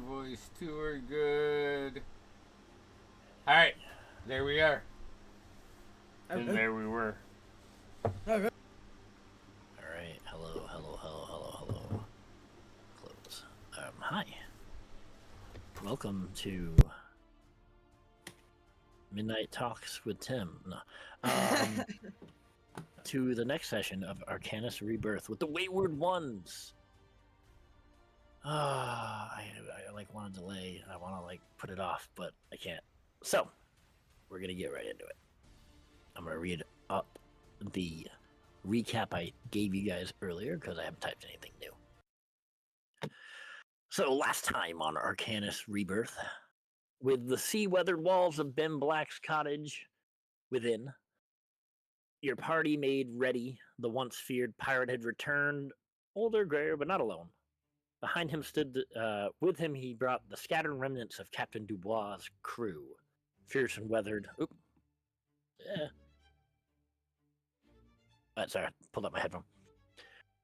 Voice tour good. All right, there we are. And Okay. there we were. Okay. All right. Hello, hello, hello, hello, hello. Close. Hi. Welcome to Midnight Talks with Tim. No. To the next session of Arcanus Rebirth with the Wayward Ones. I like want to delay. I want to like put it off, but I can't. So we're gonna get right into it. I'm gonna read up the recap I gave you guys earlier because I haven't typed anything new. So last time on Arcanus Rebirth, with the sea-weathered walls of Ben Black's cottage within, your party made ready. The once feared pirate had returned, older, grayer, but not alone. Behind him stood, with him, he brought the scattered remnants of Captain Dubois' crew, fierce and weathered. Oop. Yeah. Sorry, pulled up my headphone.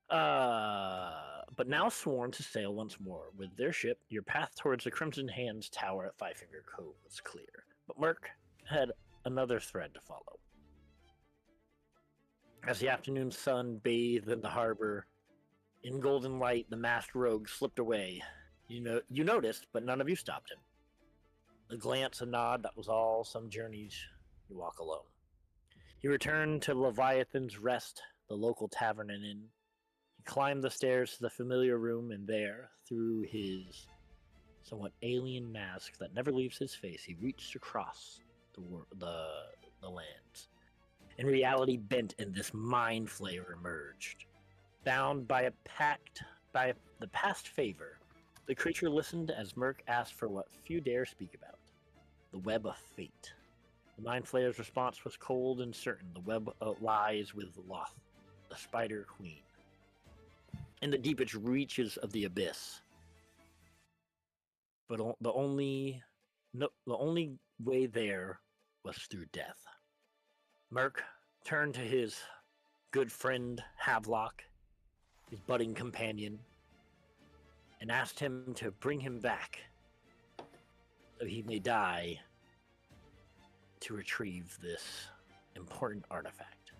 But now sworn to sail once more. With their ship, your path towards the Crimson Hands Tower at Five Finger Cove was clear. But Merc had another thread to follow. As the afternoon sun bathed in the harbor, in golden light, the masked rogue slipped away. You noticed, but none of you stopped him. A glance, a nod, that was all. Some journeys you walk alone. He returned to Leviathan's Rest, the local tavern and inn. He climbed the stairs to the familiar room, and there, through his somewhat alien mask that never leaves his face, he reached across the lands. In reality, bent in this mind flayer emerged. Bound by a pact, by the past favor, the creature listened as Merc asked for what few dare speak about: the web of fate. The mind flayer's response was cold and certain. The web lies with Loth, the spider queen, in the deepest reaches of the abyss. But the only way there was through death. Merc turned to his good friend Havelock, his budding companion, and asked him to bring him back so he may die to retrieve this important artifact.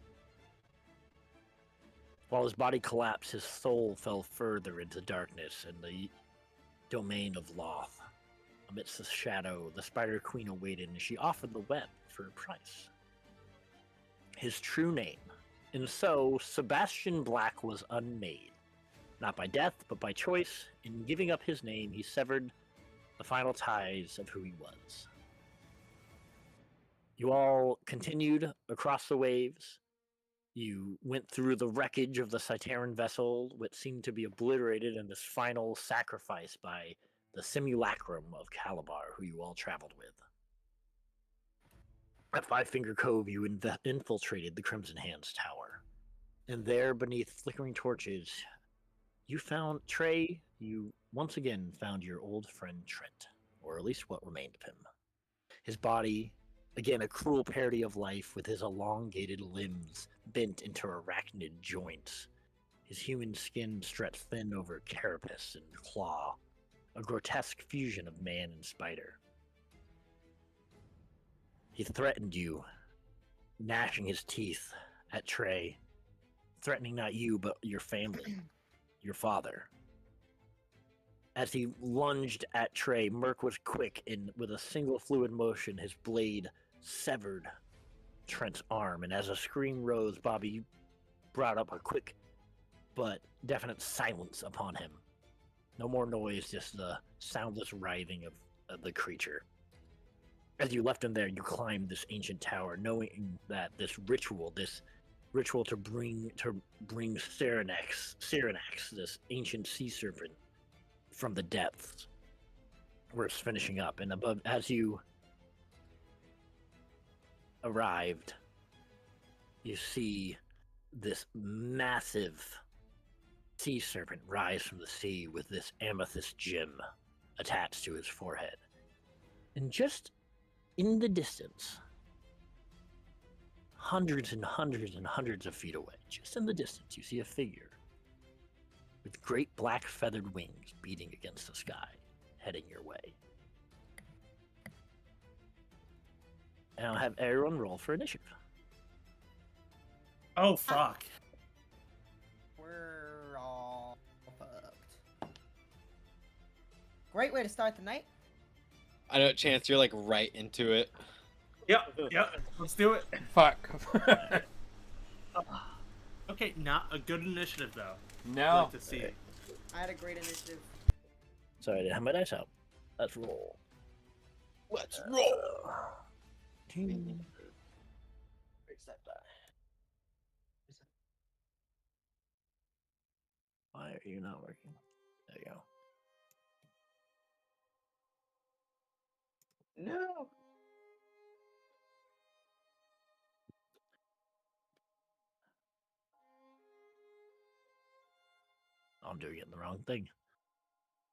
While his body collapsed, his soul fell further into darkness and the domain of Loth. Amidst the shadow, the Spider Queen awaited, and she offered the web for a price. His true name. And so, Sebastian Black was unmade. Not by death, but by choice. In giving up his name, he severed the final ties of who he was. You all continued across the waves. You went through the wreckage of the Citaran vessel, which seemed to be obliterated in this final sacrifice by the simulacrum of Calabar, who you all traveled with. At Five Finger Cove, you infiltrated the Crimson Hands Tower. And there, beneath flickering torches, you found Trey. You once again found your old friend Trent, or at least what remained of him. His body, again a cruel parody of life, with his elongated limbs bent into arachnid joints. His human skin stretched thin over carapace and claw, a grotesque fusion of man and spider. He threatened you, gnashing his teeth at Trey, threatening not you, but your family, your father. As he lunged at Trey, Merc was quick, and with a single fluid motion, his blade severed Trent's arm. And as a scream rose, Bobby brought up a quick but definite silence upon him. No more noise, just the soundless writhing of the creature. As you left him there, you climbed this ancient tower, knowing that this ritual to bring Cyrenax, this ancient sea serpent, from the depths, where it's finishing up. And above, as you arrived, you see this massive sea serpent rise from the sea with this amethyst gem attached to his forehead. And just in the distance, hundreds and hundreds and hundreds of feet away, just in the distance, you see a figure with great black feathered wings beating against the sky. heading your way. And I'll have everyone roll for initiative. Oh, fuck. We're all fucked. Great way to start the night. I know, Chance, you're like right into it. Yep. Let's do it. Fuck. Okay, not a good initiative though. I'd No. like to see. I had a great initiative. Sorry, I didn't have my dice out. Let's roll. Let's roll. Where's that die? Why are you not working? There you go. No. I'm doing it the wrong thing.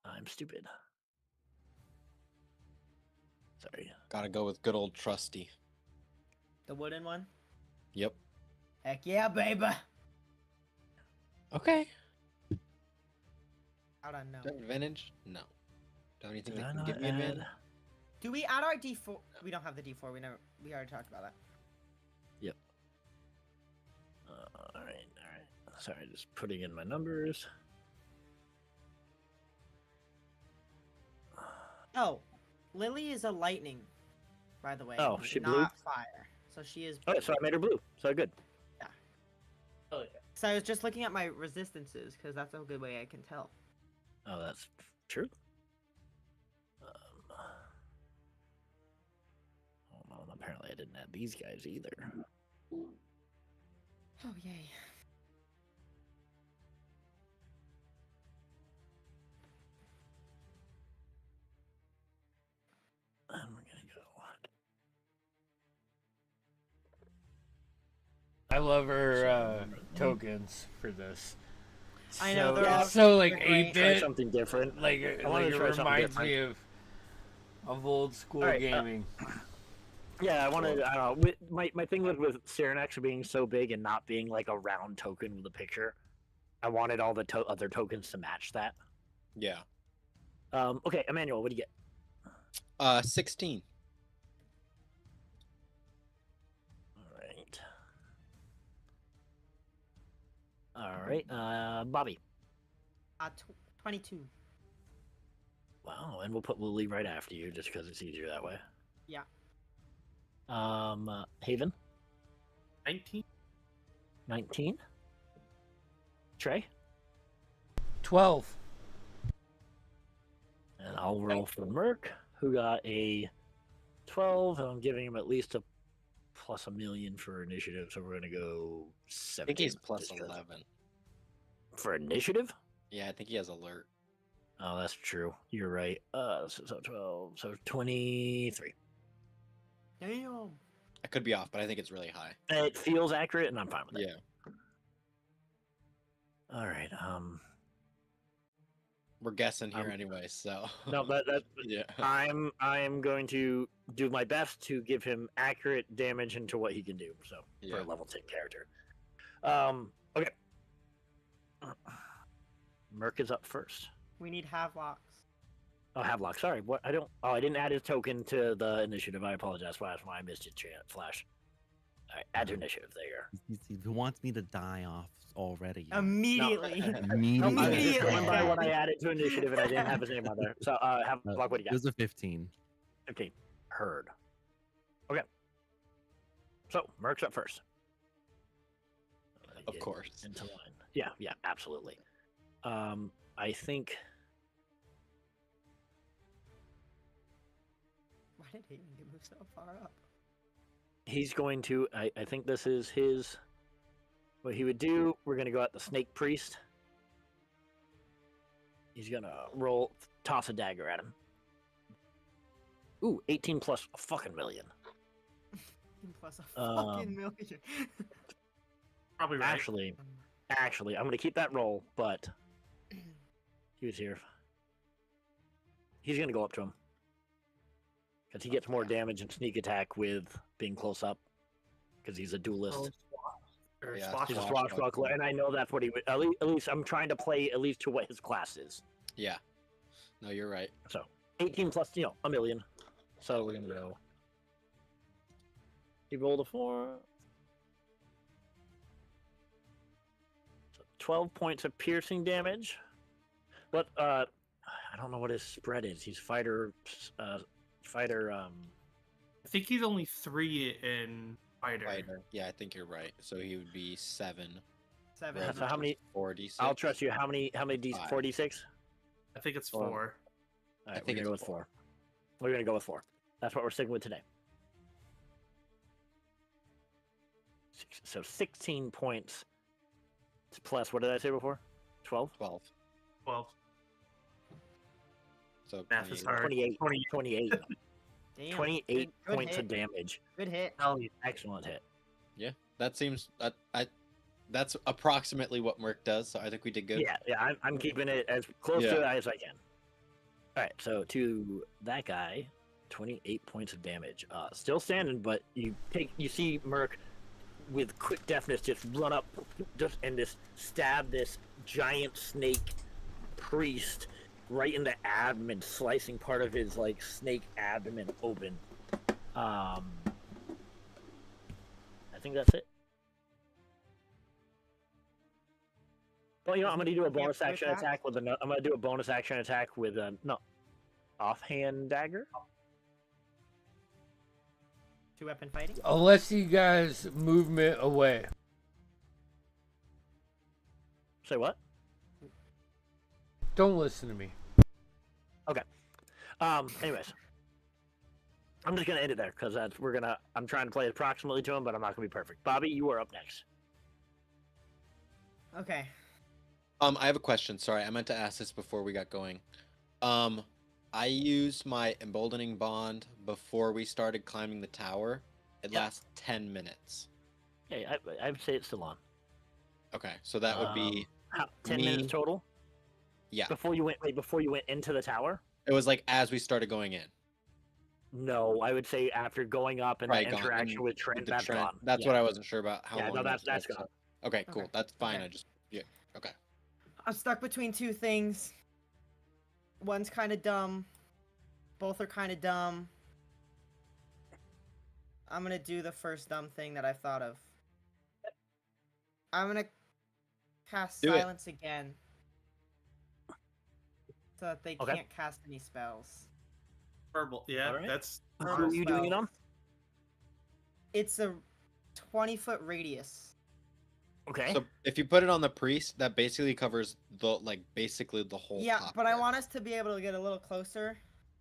I'm stupid. Sorry. Gotta go with good old trusty. The wooden one. Yep. Heck yeah, baby. Okay. How'd I know? Do I have advantage? No. Do I have anything Did I that can not give me advantage? add- Do we add our D4? We don't have the D4. We already talked about that. Yep. All right. Sorry, just putting in my numbers. Oh, Lily is a lightning, by the way. Oh, she not blue? fire. So she is. Oh, so I made her blue. So good. Oh, yeah. So I was just looking at my resistances because that's a good way I can tell. Oh, that's true. Hold on. Apparently, I didn't add these guys either. Oh yay! And we're gonna go. I love her tokens for this. I know, So, they're all- it's so like they're great. 8-bit. Try something different. Like, I wanted like to it try something reminds different. me of old school Alright, gaming. Yeah, I wanted. I don't know. My thing with Cyranex being so big and not being like a round token with a picture, I wanted all the other tokens to match that. Yeah. Okay, Emmanuel, what do you get? 16. All right, Bobby. 22. Wow, and we'll put Lily right after you just because it's easier that way. Yeah. Haven, 19. 19. Trey, 12. and I'll roll for Merc, who got a 12, and I'm giving him at least a plus $1 million for initiative, so we're gonna go I 17. think he's plus just 'cause- 11. For initiative? Yeah, I think he has alert. Oh, that's true. You're right. So 12, so 23. Damn. I could be off, but I think it's really high. It feels accurate, and I'm fine with it. Yeah. All right. We're guessing here Um, anyway, so. No, that Yeah. I'm going to do my best to give him accurate damage into what he can do. So for Yeah. a level 10 character. Okay. Merc is up first. We need Havelocks. Oh, Havelock. Sorry. What? I don't. Oh, I didn't add his token to the initiative. I apologize. That's why I missed it. Flash. All right. Add to initiative. There you He wants me to die off already. Immediately. go. Immediately. I was just Immediately. going by what I added to initiative, and I didn't have his name on there. So, Havelock, what do you It got? was a 15. 15. Heard. Okay. So, Merc's up first. Of Get course. Into line. Yeah, absolutely. I think Why did Hayden move so far up? he's going to. I think this is his. What he would do. We're going to go at the Snake Priest. He's going to toss a dagger at him. Ooh, 18 plus a fucking million. Plus a Um, fucking million. Probably right. Actually, I'm going to keep that roll, but he was here. He's going to go up to him. Because he gets more damage and sneak attack with being close up. Because he's a duelist. Or Yeah, swash He's a swash. swashbuckler, and I know that's what he would. At least I'm trying to play at least to what his class is. Yeah. No, you're right. So 18 plus, a million. So we're gonna go. He rolled a 4. So 12 points of piercing damage. What? I don't know what his spread is. He's fighter. I think he's only 3 in fighter. Fighter. Yeah, I think you're right. So he would be 7. 7. Right. So how many? 46. I'll trust you. How many? D? 5. 46. I think it's Or- 4. All right, I think we're gonna go with it's 4. We're gonna go with 4. That's what we're sticking with today. So 16 points plus. What did I say before? 12. 12. 12. So Math is 28. hard. 28. 28. Damn. 28 good points hit. of damage. Good hit. Hell yeah. Excellent hit. Yeah, that seems. That's approximately what Merc does. So I think we did good. Yeah. I'm keeping it as close to Yeah. it as I can. All right. So to that guy, 28 points of damage. Still standing, but you see Merc with quick deftness just run up, and just stab this giant snake priest right in the abdomen, slicing part of his snake abdomen open. I think that's it. Well, I'm going to do a bonus action attack with I'm going to do a bonus action attack with a offhand dagger. 2-weapon fighting. Unless you guys movement away. Say what? Don't listen to me. Anyways, I'm just gonna end it there because I'm trying to play it approximately to him, but I'm not gonna be perfect. Bobby, you are up next. Okay. I have a question. Sorry, I meant to ask this before we got going. I used my emboldening bond before we started climbing the tower. It Yep. lasts 10 minutes. Yeah, I would say it's still on. Okay, so that would be 10 me- minutes total. yeah. Before you went into the tower. It was like as we started going in. No, I would say after going up and Right, the gone. interaction And with Trent, with the that's Trent. gone. That's Yeah. what I wasn't sure about. How Yeah, long no, that that's took, gone. so- Okay, cool. Okay, That's fine. okay. I just okay. I'm stuck between 2 things. One's kind of dumb. Both are kind of dumb. I'm gonna do the first dumb thing that I've thought of. I'm gonna cast Do it. silence again. So that they Okay. can't cast any spells. Verbal. Yeah, Alright. that's Who Verbal are you doing it spells. on? It's a 20-foot radius. Okay. So if you put it on the priest, that basically covers basically the whole. Yeah, top but I there. want us to be able to get a little closer.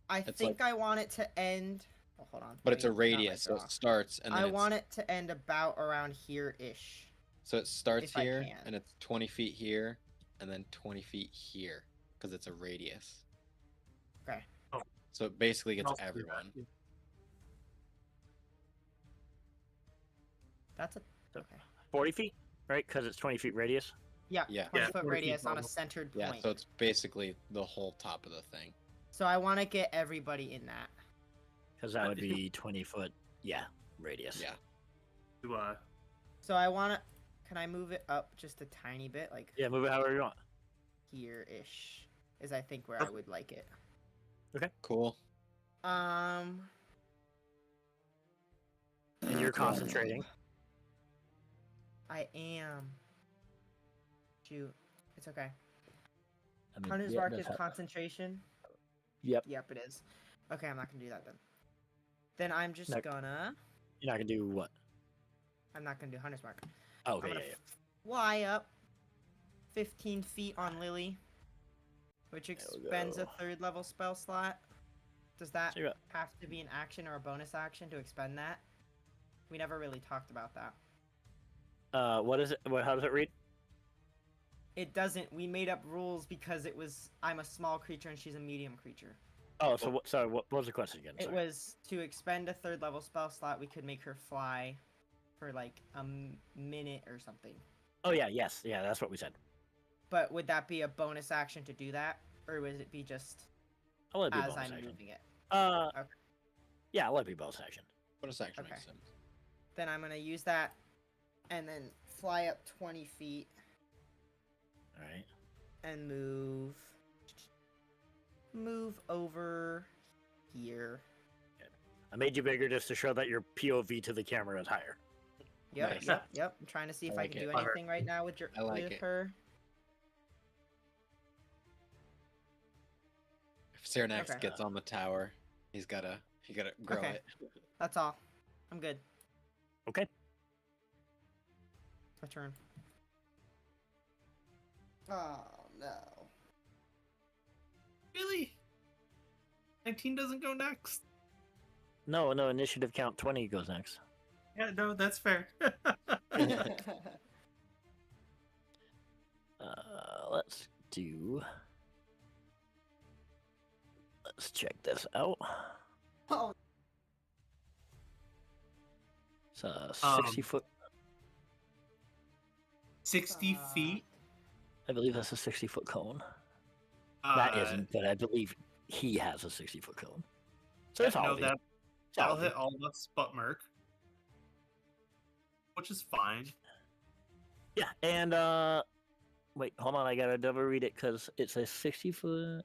I It's think I want it to end. Oh, hold on. But it's a Let me not radius, so draw. it starts and then I want it to end about around here-ish. So it starts if I here can. and it's 20 feet here, and then 20 feet here because it's a radius. Okay. So it basically gets I'll do that. everyone. That's a okay. 40 feet, right? Because it's 20 feet radius. Yeah, Yeah. 20 Yeah, foot 40 feet radius on a total. centered Yeah, point. so it's basically the whole top of the thing. So I want to get everybody in that. Because that would be 20 foot. Yeah, radius. Yeah. to, So I want to. Can I move it up just a tiny bit, like Yeah, move it however you want. here-ish? Is I think where I would like it. Cool. And you're concentrating. I am. Shoot, it's okay. I mean, Hunter's yeah, Mark that's is concentration. Yep. Yep, it is. Okay, I'm not gonna do that then. Then I'm just No. gonna. You're not gonna do what? I'm not gonna do Hunter's Mark. Oh, I'm okay, gonna yeah, yeah. fly up 15 feet on Lily, which we expends a go. 3rd level spell slot. Does that So you're up. have to be an action or a bonus action to expend that? We never really talked about that. What is it? How does it read? It doesn't. We made up rules because it was I'm a small creature and she's a medium creature. Oh, so what? Sorry, what was the question again? It Sorry. was to expend a 3rd level spell slot. We could make her fly for like a minute or something. Oh yeah, yes, yeah, that's what we said. But would that be a bonus action to do that, or would it be just I'll let it be as bonus I'm action. moving it? Okay. Okay. Yeah, I'll let it be bonus action. Bonus action Okay. makes sense. Then I'm gonna use that, and then fly up 20 feet All right. and move move over here. I made you bigger just to show that your POV to the camera is higher. Yep, Nice. yep. I'm trying to see if I like can it. do Clever. anything right now with I like with it. her. If Cyrax Okay. gets on the tower, he gotta grow Okay. it. That's all. I'm good. Okay. My turn. Oh no. Really? 19 doesn't go next. No, initiative count 20 goes next. Yeah, no, that's fair. Let's do. Let's check this out. Oh, It's a 60-foot. 60 feet. I believe that's a 60-foot cone. That Uh, isn't, but I believe he has a 60-foot cone. So it's no, all that I'll hit all of us but Merc, which is fine. Yeah, and wait, hold on, I gotta double read it because it's a 60-foot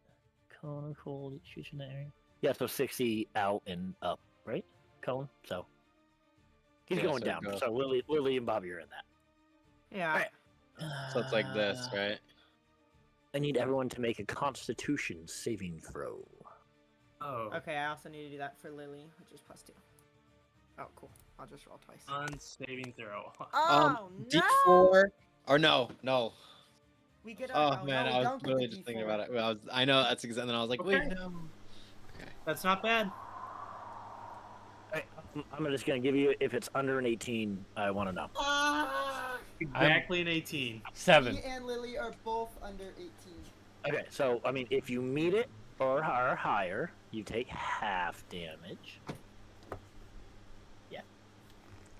cone of cold each reach in the area. Yeah, so 60 out and up, right? Cone. So he's Yeah, going so down. go- So Lily and Bobby are in that. yeah. Alright. So it's like this, right? I need everyone to make a Constitution saving throw. Oh, Okay, I also need to do that for Lily, which is +2. Oh, cool. I'll just roll twice. unsaving throw. Oh no! D4 or no. We get Oh a, man, no, I was don't get really the just thinking D4. about it. I know that's exactly. And then I was like, wait, Okay. no. That's not bad. I'm just gonna give you, if it's under an 18, I want to know. Exactly an 18. 7. Me and Lily are both under 18. Okay, so I mean, if you meet it or are higher, you take half damage. Yeah.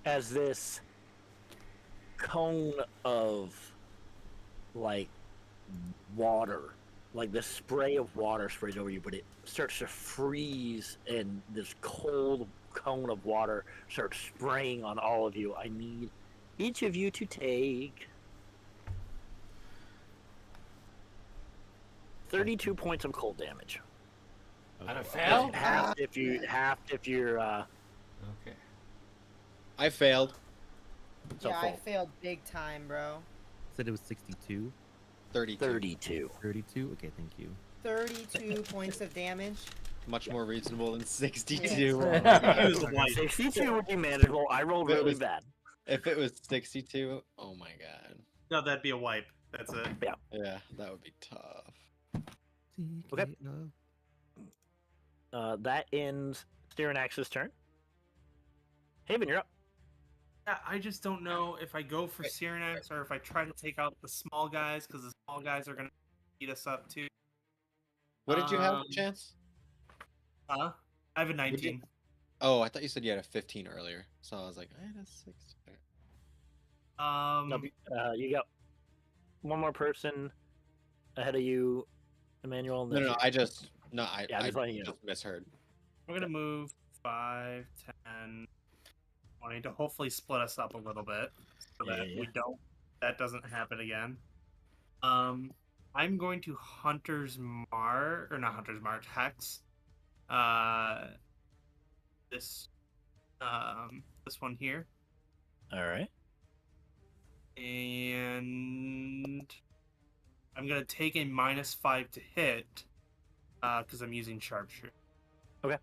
As this cone of like water, like the spray of water sprays over you, but it starts to freeze, and this cold cone of water starts spraying on all of you. I need each of you to take 32 points of cold damage. On a fail? Half if you're Okay. I failed. so Yeah, full. I failed big time, bro. Said it was 62. 32. 32. 32? Okay, thank you. 32 points of damage. Much more reasonable than 62. Yes. Oh my God. It was light. 62 would be manageable. I rolled It really was- bad. If it was 62, oh my god. No, that'd be a wipe. That's it. Yeah, that would be tough. Okay. That ends Styrenax's turn. Haven, you're up. Yeah, I just don't know if I go for Cyrax or if I try to take out the small guys, because the small guys are going to beat us up too. What did you have, Um, Chance? Huh? I have a Would you- 19. Oh, I thought you said you had a 15 earlier. So I was like, I had a 6. You got one more person ahead of you, Emmanuel. and No, that's no, it. I just I just letting you know. just misheard. We're going to move 5, 10, 20 to hopefully split us up a little bit so that Yeah. we don't, that doesn't happen again. I'm going to Hunter's Mark, or not Hunter's Mark, Hex. This one here. All right. And I'm going to take a -5 to hit because I'm using sharpshooter. Okay.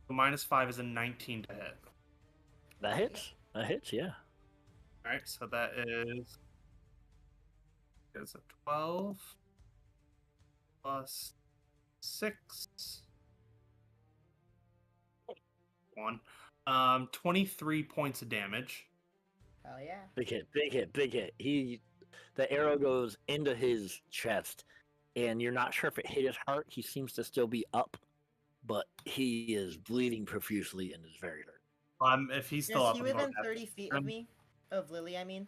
So -5 is a 19 to hit. That hits. That hits, yeah. Alright, so that is a 12 plus 6. 1. 23 points of damage. Hell yeah. Big hit, big hit, big hit. The arrow goes into his chest, and you're not sure if it hit his heart. He seems to still be up, but he is bleeding profusely and is very hurt. If he's still Is up, he I'm within going 30 feet of me? Of Lily, I mean?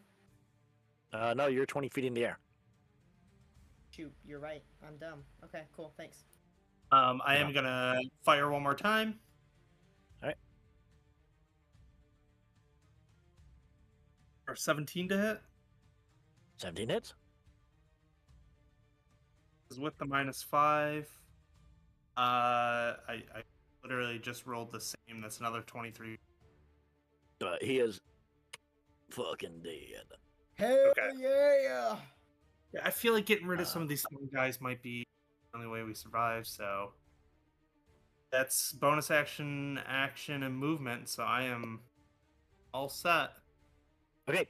No, you're 20 feet in the air. Shoot, you're right. I'm dumb. Okay, cool. Thanks. I am gonna fire one more time. Alright. Or 17 to hit. 17 hits. is with the -5. I literally just rolled the same. That's another 23. He is fucking dead. Hell Okay. yeah! Yeah, I feel like getting rid of some of these small guys might be the only way we survive. So that's bonus action, action, and movement. So I am all set. Okay.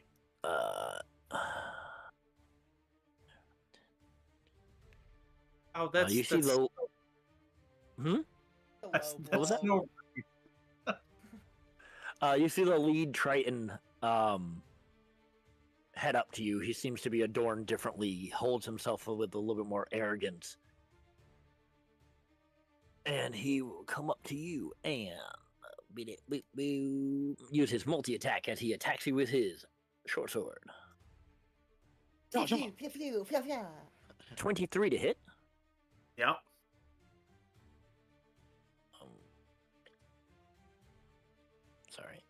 Oh, that's you see that's, the. Hmm. that's, Hello, What was that's that? no. You see the lead Triton head up to you. He seems to be adorned differently, holds himself with a little bit more arrogance. And he will come up to you and use his multi-attack as he attacks you with his short sword. Pew, pew, pew, pew, pew, pew. 23 to hit. Yep. Sorry.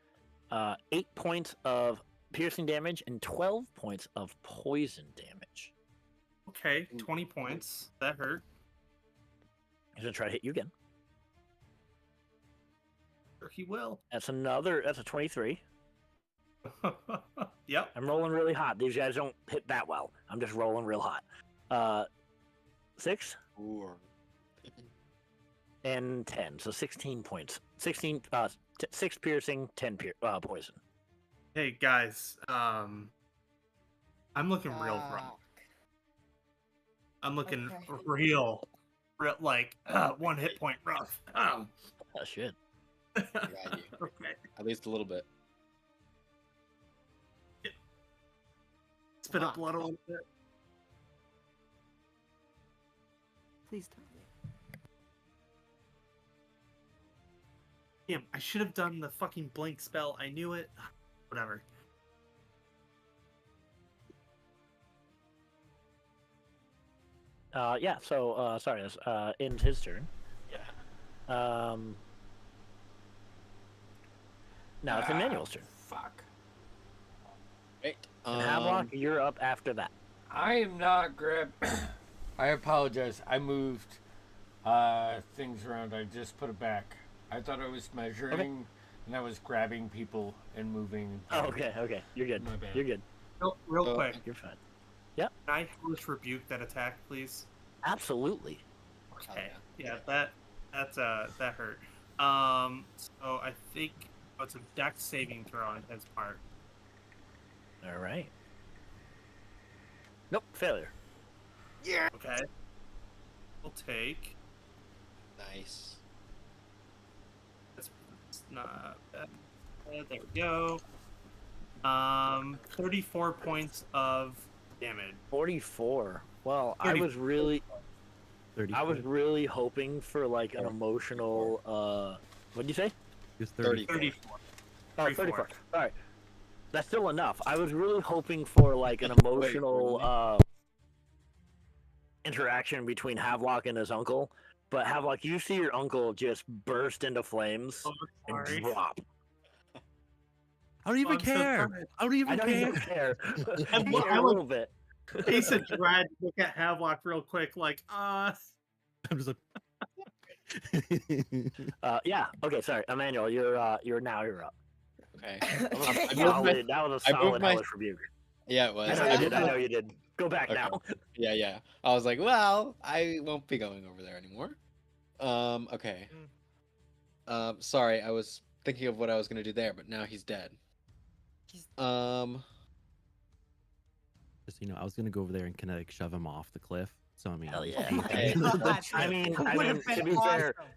8 points of piercing damage and 12 points of poison damage. Okay, 20 points. That hurt. He's gonna try to hit you again. Sure he will. That's a 23. Yep. I'm rolling really hot. These guys don't hit that well. I'm just rolling real hot. 6 Four. and 10, so 16 points. 6 piercing, 10 poison. Hey guys, I'm looking real rough. Fuck. I'm looking Okay. real like 1 hit point rough. Oh shit. Got you. Okay. At least a little bit. Spit up blood a little bit. Please tell me. Damn, I should have done the fucking blink spell. I knew it. Whatever. Yeah, so sorry, this ends his turn. Yeah. Now it's Emmanuel's turn. Fuck. Great. And Havelock, you're up after that. I am not grab. I apologize. I moved things around. I just put it back. I thought I was measuring, and I was grabbing people and moving. Oh, okay. You're good. My bad. You're good. Real quick. You're fine. Can I hellish rebuke that attack, please? Absolutely. Okay. Yeah, that hurt. So I think it's a dex saving throw on his part. All right. Nope, failure. Okay. We'll take. Nice. That's not bad. There we go. 34 points of damage. 44. Well, I 34. was really 30. hoping for like an emotional what'd you say? It was 30. 34. Oh, 34. 34. All right. That's still enough. I was really hoping for like an emotional interaction between Havelock and his uncle. But Havelock, you see your uncle just burst into flames Oh, and sorry. drop. I don't even I'm so care. sorry. I don't I even know you care. don't care. I'm You care a little bit. Asa tried to look at Havelock real quick, like, I'm just like. Yeah. Okay. Sorry, Emmanuel. You're up. Okay. Solid. That was a I moved solid my- hellish rebuke. Yeah, it was. I know you did. Go back Okay. now. Yeah. I was like, well, I won't be going over there anymore. Okay. Sorry, I was thinking of what I was gonna do there, but now he's dead. Just I was gonna go over there and kind of like shove him off the cliff. So I mean, Hell yeah. Okay. I mean, Would've been to be fair, awesome.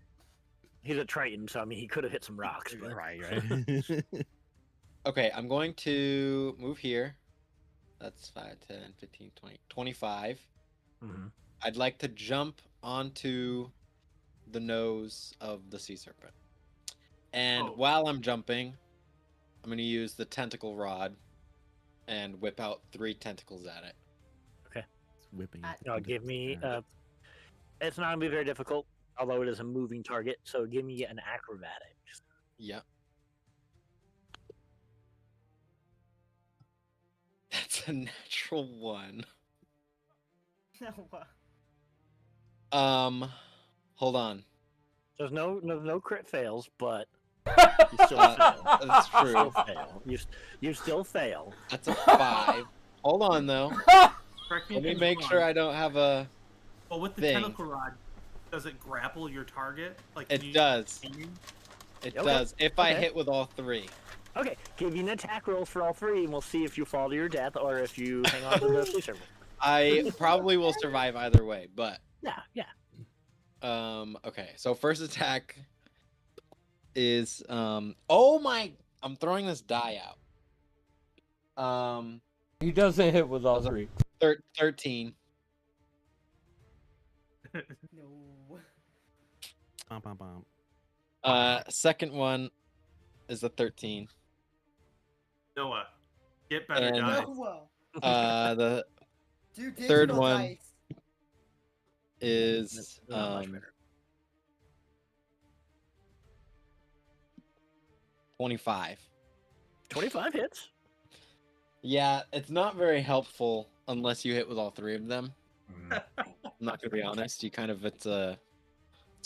he's a Triton, so I mean, he could have hit some rocks. But... right. Okay, I'm going to move here. That's 5, 10, 15, 20, 25. Mhm. I'd like to jump onto the nose of the sea serpent. And Oh. while I'm jumping, I'm going to use the tentacle rod and whip out 3 tentacles at it. It's whipping. Uh, at the No, end give of me. his turn. It's not gonna be very difficult, although it is a moving target. So give me an acrobatics. Yep. That's a natural 1. No, Hold on. There's no crit fails, but you still fail. That's You true. still fail. You still fail. That's a 5. Hold on though. Correct me Let if me I'm make wrong. sure I don't have a. Well, with the thing. tentacle rod, does it grapple your target? Like It can you- does. aiming? It Okay, does. If I okay. hit with all 3. Okay, give you an attack roll for all 3, and we'll see if you fall to your death or if you hang on to the police circle. I probably will survive either way, but Yeah. okay. So first attack is oh my, I'm throwing this die out. He doesn't hit with all Was a- 3. 13. No. Bum, bum, bum. Second one is a 13. Noah, get better, And- guys. No. The Do digital Third one. dice. is Not much better. 25. 25 hits. Yeah, it's not very helpful unless you hit with all 3 of them. I'm not gonna be honest. You kind of it's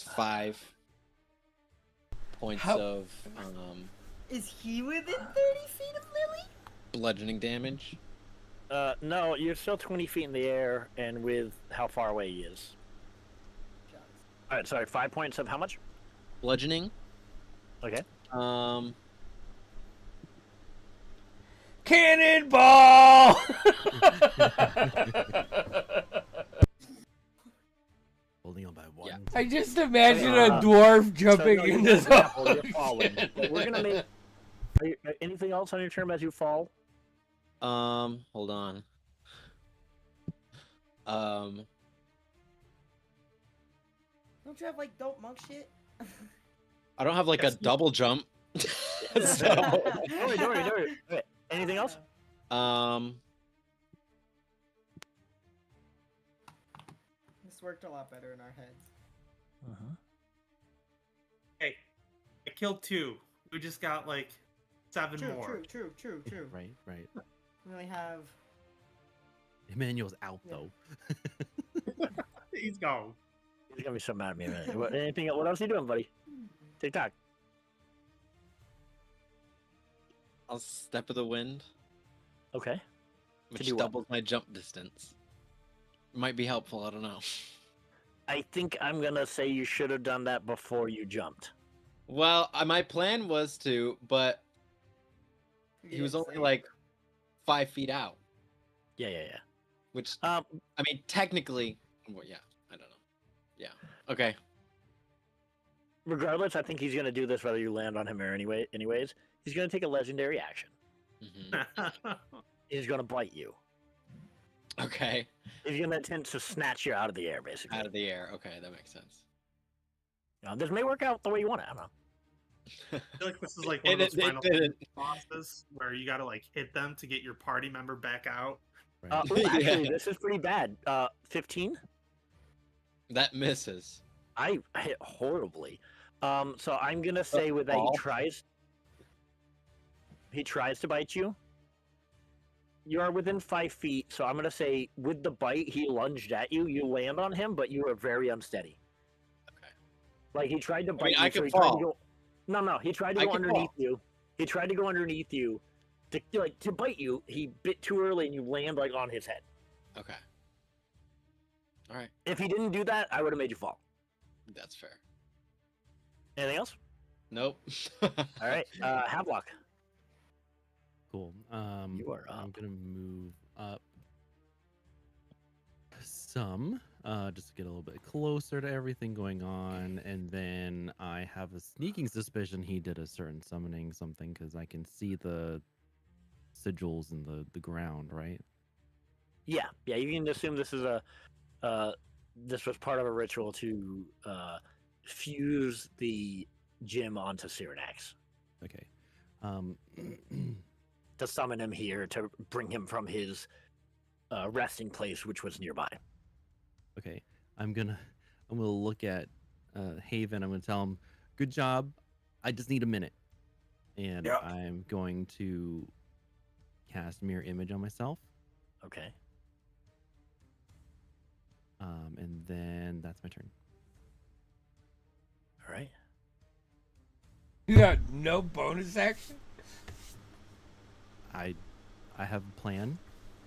5 points How- of Is he within 30 feet of Lily? bludgeoning damage. No, you're still 20 feet in the air, and with how far away he is. All right, sorry, 5 points of how much? Bludgeoning. Okay. Cannonball! Holding on by one. Yeah. I just imagine Uh, a dwarf jumping So, no, into you're grappled, the you're falling. But we're gonna make. Anything else on your turn as you fall? Hold on. Don't you have like dope monk shit? I don't have like Yes. a double jump. So, Don't worry. Okay. Anything else? This worked a lot better in our heads. Hey, I killed 2. We just got like 7 True, more. true. Right. We only have. Emmanuel's out Yeah. though. He's gone. He's gonna be so mad at me. Man. Anything? What else are you doing, buddy? TikTok. I'll step of the wind, Okay. which do what? doubles my jump distance. Might be helpful. I don't know. I think I'm gonna say you should have done that before you jumped. Well, my plan was to, but he was only like 5 feet out, Yeah. which Um, I mean, technically, well, yeah, I don't know. Yeah. Okay. regardless, I think he's gonna do this whether you land on him or anyways. He's gonna take a legendary action. Hmm. He's gonna bite you. Okay. He's gonna attempt to snatch you out of the air, basically. Out of the air. Okay, that makes sense. This may work out the way you want it. I don't know. I feel like this is like one of those It final didn't. bosses where you gotta like hit them to get your party member back out. Right. Ooh, actually, Yeah. this is pretty bad. 15. That misses. I hit horribly. So I'm gonna say with that Ball? he tries to bite you. You are within 5 feet, so I'm gonna say with the bite, he lunged at you. You land on him, but you are very unsteady. Okay. Like he tried to bite mean, you. I so can he tried to fall. go. No, he tried to I go can underneath fall. you. He tried to go underneath you to bite you. He bit too early, and you land like on his head. Okay. All right. If he didn't do that, I would have made you fall. That's fair. Anything else? Nope. All right, Havelock. Cool. You are I'm up. gonna move up some, just to get a little bit closer to everything going on, and then I have a sneaking suspicion he did a certain summoning something because I can see the sigils in the ground, right? Yeah. You can assume this is this was part of a ritual to fuse the gem onto Cyrenax Okay. to summon him here to bring him from his resting place, which was nearby. Okay. I'm gonna look at Haven. I'm gonna tell him, "Good job. I just need a minute," and Yep. I'm going to cast mirror image on myself. Okay. And then that's my turn. All right. You got no bonus action? I have a plan.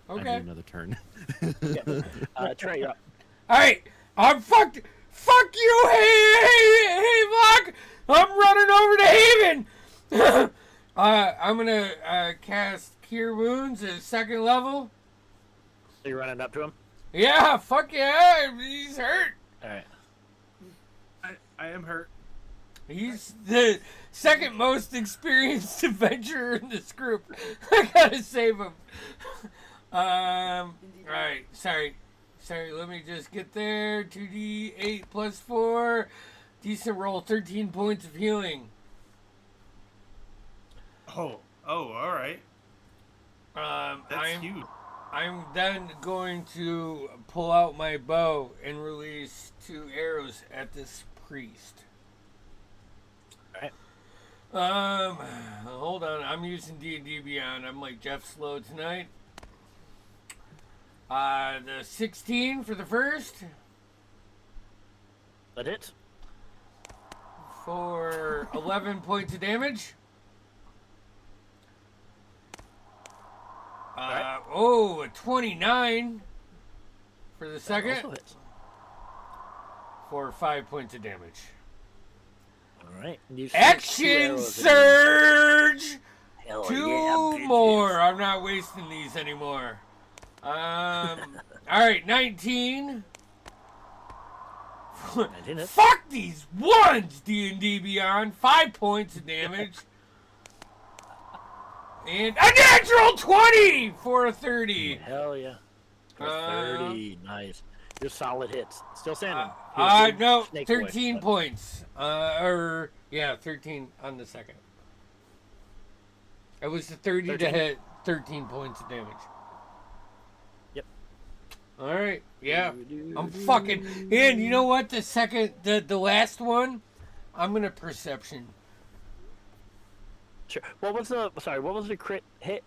I Okay. need another turn. Trey, you're up. All right. I'm fucked. Fuck you. Hey, Locke. I'm running over to Haven. I'm gonna cast Cure Wounds at 2nd level. So you're running up to him? Yeah, fuck yeah. He's hurt. All right. I am hurt. He's the second most experienced adventurer in this group. I gotta save him. Alright, sorry. Let me just get there. 2d8 plus 4. Decent roll, 13 points of healing. Oh, all right. That's huge. I'm then going to pull out my bow and release 2 arrows at this priest. Hold on. I'm using D&D Beyond. I'm like Jeff Slow tonight. The 16 for the first. That hits. For 11 points of damage. A 29 for the second. Also hits. For 5 points of damage. All right. You shoot 2 Action arrows at him. surge! Hell 2 yeah, bitches. more. I'm not wasting these anymore. Alright, 19. 19 hits. Fuck these ones, D&D Beyond. 5 points of damage. And a natural 20 for a 30. Hell yeah. For 30. Nice. You're solid hits. Still standing. No, Snake 13 boy, but- points. 13 on the second. It was the 30 to 13? hit, 13 points of damage. Yep. All right, yeah. I'm fucking. And you know what? The last one, I'm gonna perception. Sure. What was the crit hit?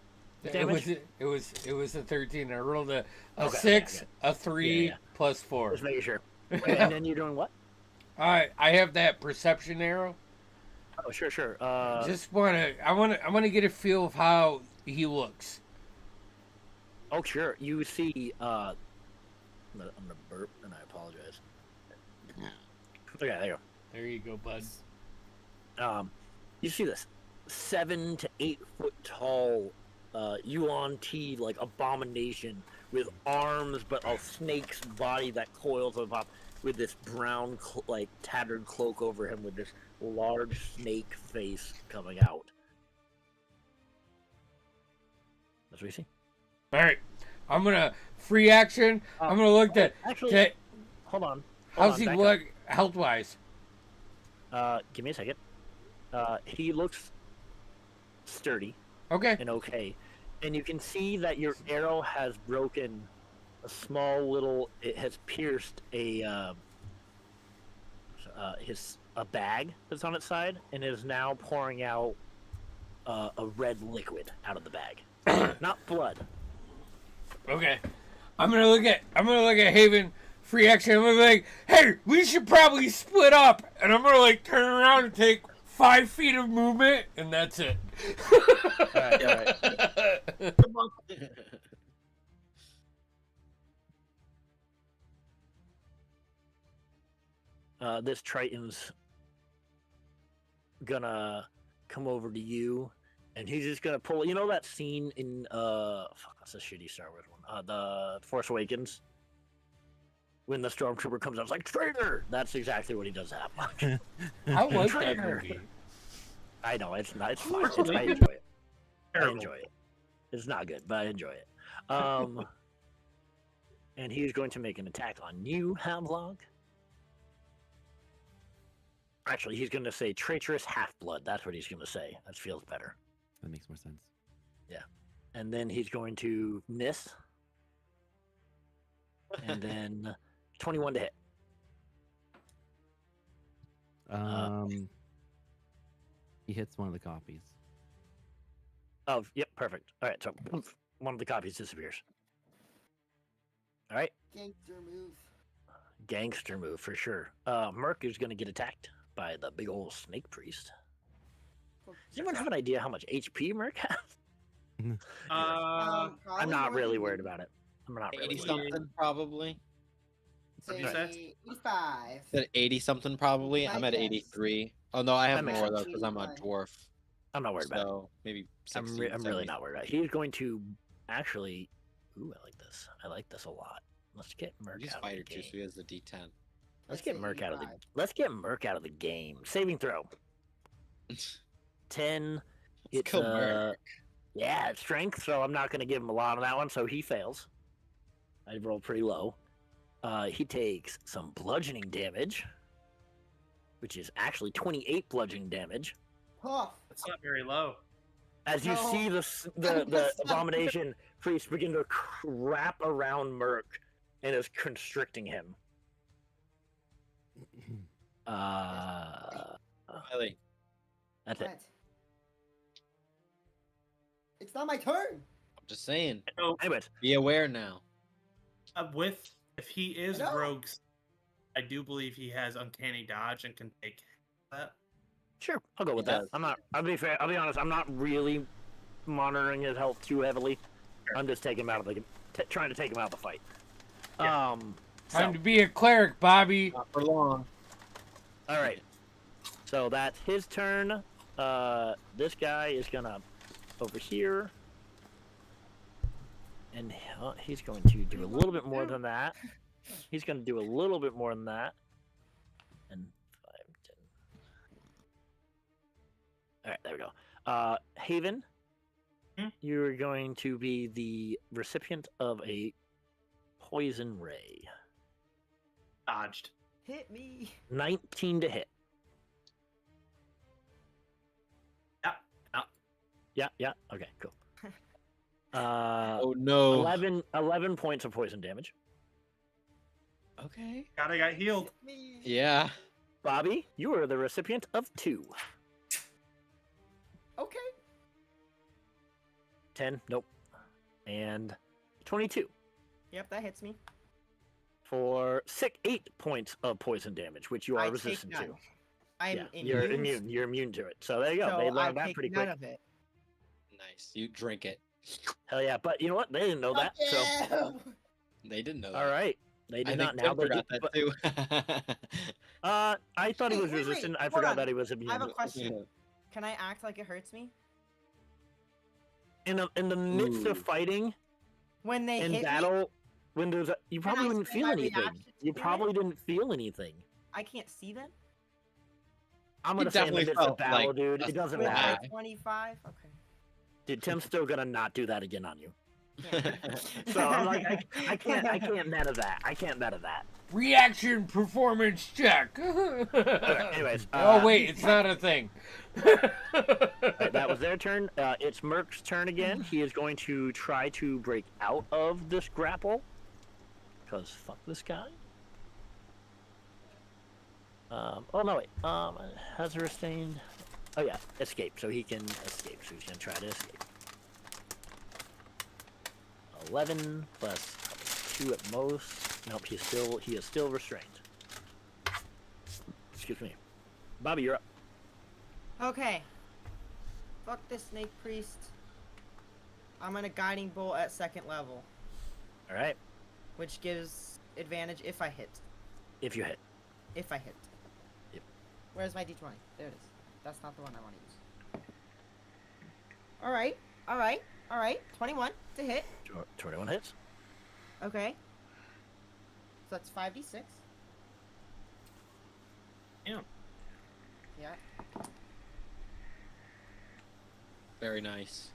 Damage? It was a 13. I rolled a Okay, 6, okay. a 3 Yeah. plus 4. Just making sure. Okay, and then you're doing what? All right, I have that perception arrow. Oh, sure. I wanna get a feel of how he looks. Oh, sure. You see, I'm gonna burp, and I apologize. Okay, there you There you go, bud. go. You see this 7 to 8 foot tall, Yuan Ti like abomination with arms, but a snake's body that coils up with this brown, like tattered cloak over him, with this large snake face coming out. That's what you see. All right, I'm gonna free action. I'm gonna look at. Actually, hold on. How's he back look health wise? Give me a second. He looks sturdy Okay. and okay, and you can see that your arrow has broken a small little. It has pierced a bag that's on its side, and is now pouring out a red liquid out of the bag, not blood. Okay. I'm gonna look at Haven. Free action. I'm gonna be like, hey, we should probably split up, and I'm gonna like turn around and take 5 feet of movement, and that's it. All right. This Triton's gonna come over to you, and he's just gonna pull. You know that scene in what's the shitty Star Wars one? The Force Awakens, when the stormtrooper comes out, it's like traitor. That's exactly what he does that much. I like that Traitor. movie. I know it's not. It's fine. I enjoy it. I enjoy it. It's not good, but I enjoy it. And he's going to make an attack on you, Hamvlog. Actually, he's going to say traitorous half-blood. That's what he's going to say. That feels better. That makes more sense. And then he's going to miss. And then 21 to hit. He hits one of the copies. Oh, yep, perfect. All right, so one of the copies disappears. All right. Gangster move. gangster move for sure. Merc is going to get attacked by the big old snake priest. Does anyone have an idea how much HP Merc has? I'm Probably not more really than worried you. about it. I'm not 80 really worried about it. something probably. What'd you Say 85. Said 80 something probably. My I'm at guess. 83. Oh no, I have That makes more sense. though because I'm a 81. dwarf. I'm not worried about it. So maybe 60. I'm really 70. not worried about it. He's going to actually. Ooh, I like this. I like this a lot. Let's get Merc He's out fighter of the too, game. so he has the D10. Let's Let's get say Merc out of the. 85. Let's get Merc out of the game. Saving throw. 10. It's kill Merc. Yeah, it's strength. So I'm not going to give him a lot on that one. So he fails. I rolled pretty low. He takes some bludgeoning damage, which is actually 28 bludgeoning damage. Huh. It's not very low. As you No. see the abomination priest begin to wrap around Merc and is constricting him. Riley, That's it. What? It's not my turn. I'm just saying. So, Anyways, Be aware now. if he is No. rogues, I do believe he has uncanny dodge and can take that. sure, I'll go with He that. does. I'm not. I'll be fair. I'll be honest. I'm not really monitoring his health too heavily. I'm just taking him out of the, trying to take him out of the fight. Yeah. Time to be a cleric, Bobby. Not for long. All right. So that's his turn. This guy is gonna over here, and he's going to do a little bit more than that. He's going to do a little bit more than that. And 5, 10. All right, there we go. Haven, you're going to be the recipient of a poison ray. Dodged. Hit me. 19 to hit. Yeah. Okay, cool. Oh no. 11 points of poison damage. Okay. I got healed. Hit me. Yeah. Bobby, you are the recipient of 2. Okay. 10, nope. And 22 Yep, that hits me. for 8 points of poison damage, which you are I resistant take to. none. I'm Yeah, immune. you're immune. You're immune to it. So there you go. So They I learned that take pretty none quick. of it. Nice. You drink it. Hell yeah! But you know what? They didn't know that. So So. They didn't know that. all right, they I did think not. Now Tim they forgot did. that But, too. I thought he Wait, was wait, wait, resistant. I hold forgot on. that he was immune. I have a question. Can I act like it hurts me? In the midst of Ooh. fighting When they in hit me, battle, when there's a, you Can I probably wouldn't spend feel my anything. reaction to You do it? probably didn't feel anything. I can't see them. I'm You gonna say in the definitely midst of felt battle, like dude. a It doesn't With matter. like 25. Okay. Dude, Tim's still gonna not do that again on you. Can't. So I'm like, I can't meta that. I can't meta that. Reaction performance check. Okay, anyways, Oh wait, it's not a thing. Alright, that was their turn. It's Merc's turn again. He is going to try to break out of this grapple. Because fuck this guy. Oh no wait. Has a restrained. Oh yeah, escape. So he can escape. So he's gonna try to escape. 11 plus 2 at most. Nope, he is still restrained. Excuse me. Bobby, you're up. Okay. Fuck this snake priest. I'm gonna guiding bolt at 2nd level, All right. which gives advantage if I hit. If you hit. If I hit. Yep. Where's my d20? There it is. That's not the one I want to use. Alright. 21 to hit. 21 hits. Okay. So that's 5d6. Yeah. Yeah. Very nice.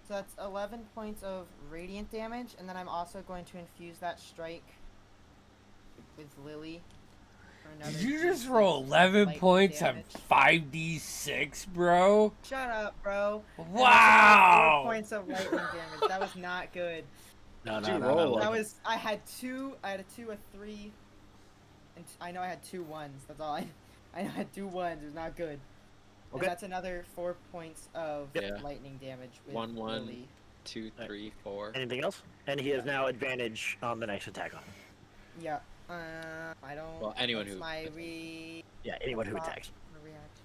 So that's 11 points of radiant damage, and then I'm also going to infuse that strike with Lily. For another Did you just 2d6 roll 11 lightning points damage. of 5d6, bro? Shut up, bro. And that's Wow! 4 points of lightning damage. That was not good. No, Did you roll? That was. I had a 2, a 3, and I know I had 2 ones. That's all I. I had 2 ones. It was not good. Okay. And that's another 4 points of Yep. lightning damage with 1, 1. Lily. 2, 3, 4. Anything else? And he has now advantage on the next attack on him. Yeah. I don't. Well, anyone what's who my attacks. Yeah, anyone who Thought- attacks. reaction?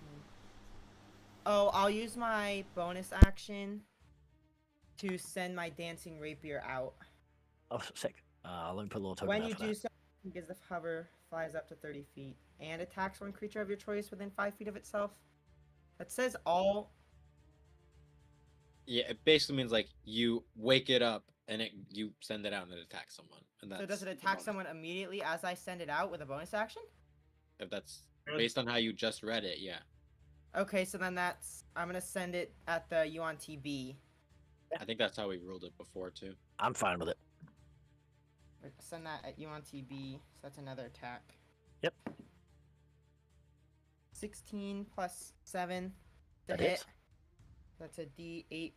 Oh, I'll use my bonus action to send my dancing rapier out. Oh, sick. Let me put a little token When out you for do that. so, gives the hover, flies up to 30 feet, and attacks one creature of your choice within 5 feet of itself. That says all. Yeah, it basically means like you wake it up and you send it out and it attacks someone. And that's So does it the attack bonus. someone immediately as I send it out with a bonus action? If that's based on how you just read it, yeah. Okay, so then I'm gonna send it at the UNTB. I think that's how we ruled it before too. I'm fine with it. Send that at UNTB, so that's another attack. Yep. 16 plus 7 to That hit. hits. That's a D8.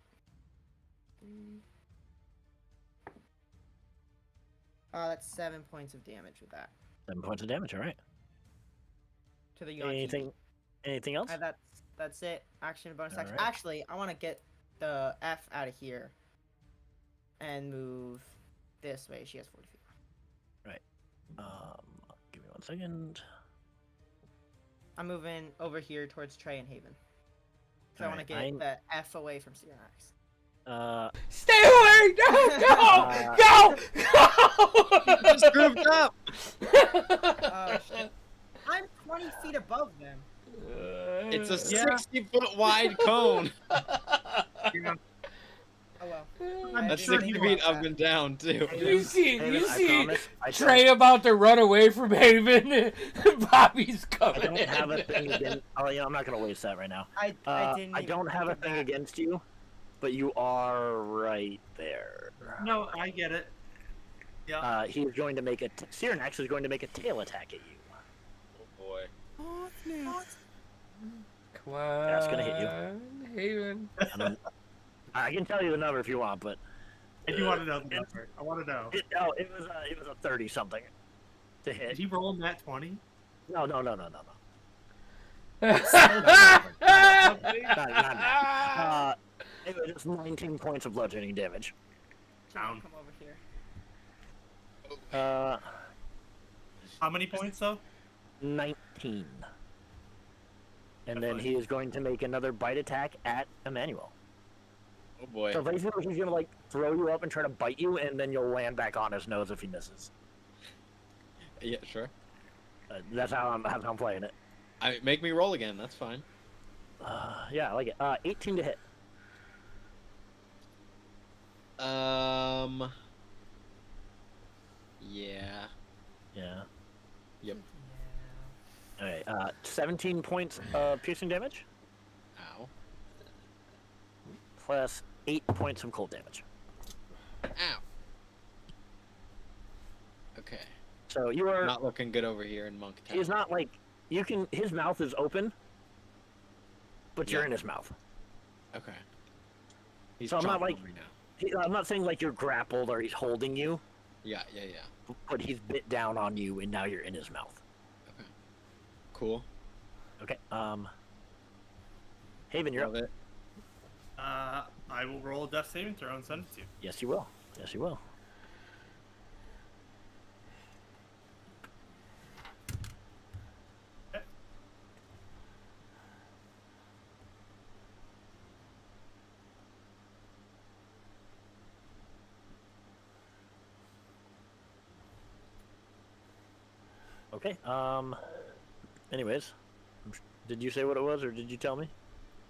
That's 7 points of damage with that. 7 points of damage. All right. To the UNTB. Anything else? That's it. Action and bonus action. Alright. Actually, I want to get the F out of here and move this way. She has 40 feet. Give me 1 second. I'm moving over here towards Trey and Haven. So I want to Alright, get the F away from Cyrax. Stay away! No! Go! Just grouped up. Oh shit! I'm 20 feet above them. It's a Yeah. 60-foot wide cone. Oh well. I'm That's sure 60 you feet want up that. and down too. You see, Haven, you I see promise, I Trey about to run away from Haven. Bobby's I coming. don't have a thing against. Oh, yeah, I'm not gonna waste that right now. I didn't. I even don't have a think of thing that. against you, but you are right there. No, I get it. Yeah. He is going to make Cyrax is going to make a tail attack at you. Oh boy. Come on. That's gonna hit you. Haven. I can tell you the number if you want, but If you want to know the number, I want to know. it was a 30 something to hit. Did he roll in that 20? No. Not Not it was just 19 points of bludgeoning damage. Down. Come over here. How many points though? 19. And then he is going to make another bite attack at Emmanuel. Oh boy. So basically he's gonna like throw you up and try to bite you, and then you'll land back on his nose if he misses. Yeah, sure. That's how I'm playing it. Make me roll again. That's fine. Yeah, I like it. 18 to hit. Yeah. Yeah. Yep. All right. 17 points of piercing damage Ow. plus 8 points of cold damage. Ow. Okay. So you are. Not looking good over here in Monk Town. He's not like you can. His mouth is open, but you're Yeah. in his mouth. Okay. He's So I'm not chomping like- on me now. I'm not saying like you're grappled or he's holding you, Yeah. but he's bit down on you, and now you're in his mouth. Okay. Cool. Okay. Haven, you're Love up. it. I will roll a death saving throw and send it to you. Yes, you will. Yes, you will. Okay. Anyways, did you say what it was, or did you tell me?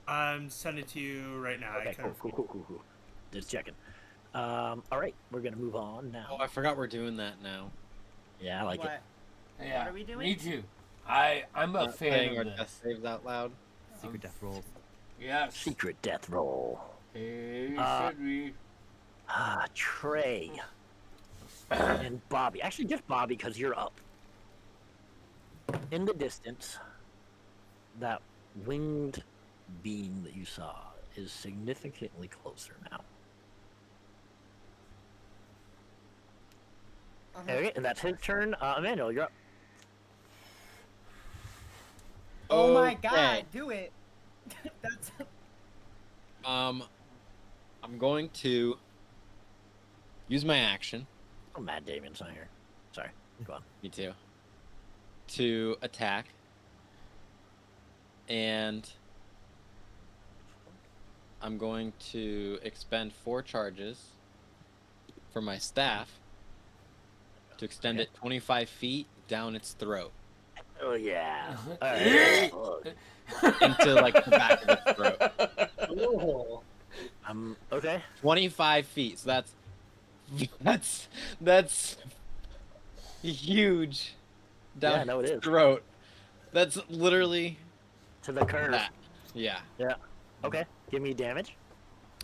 I'm sending it to you right now. I Okay. kind Cool. Just checking. All right, we're gonna move on now. Oh, I forgot we're doing that now. Yeah, I like it. What? Yeah, What are we doing? Me too. I'm a Not fan saying of our this. death saves out loud. Secret death rolls. Yes. Secret death roll. Hey, Uh, should we? Trey and Bobby. Actually, just Bobby, because you're up. In the distance, that winged beam that you saw is significantly closer now. Okay, and that's his turn. Emmanuel, you're up. Oh my Okay. god, do it! That's I'm going to use my action. Oh, Mad Damien's not here. Sorry. Go on. Me too. To attack. And I'm going to expend 4 charges for my staff to extend it 25 feet down its throat. Oh, yeah. All right. Into like the back of its throat. Okay. 25 feet. So that's huge. Down Yeah, no, it its is. throat. That's literally To the curve. that. Yeah. Yeah. Okay. Give me damage.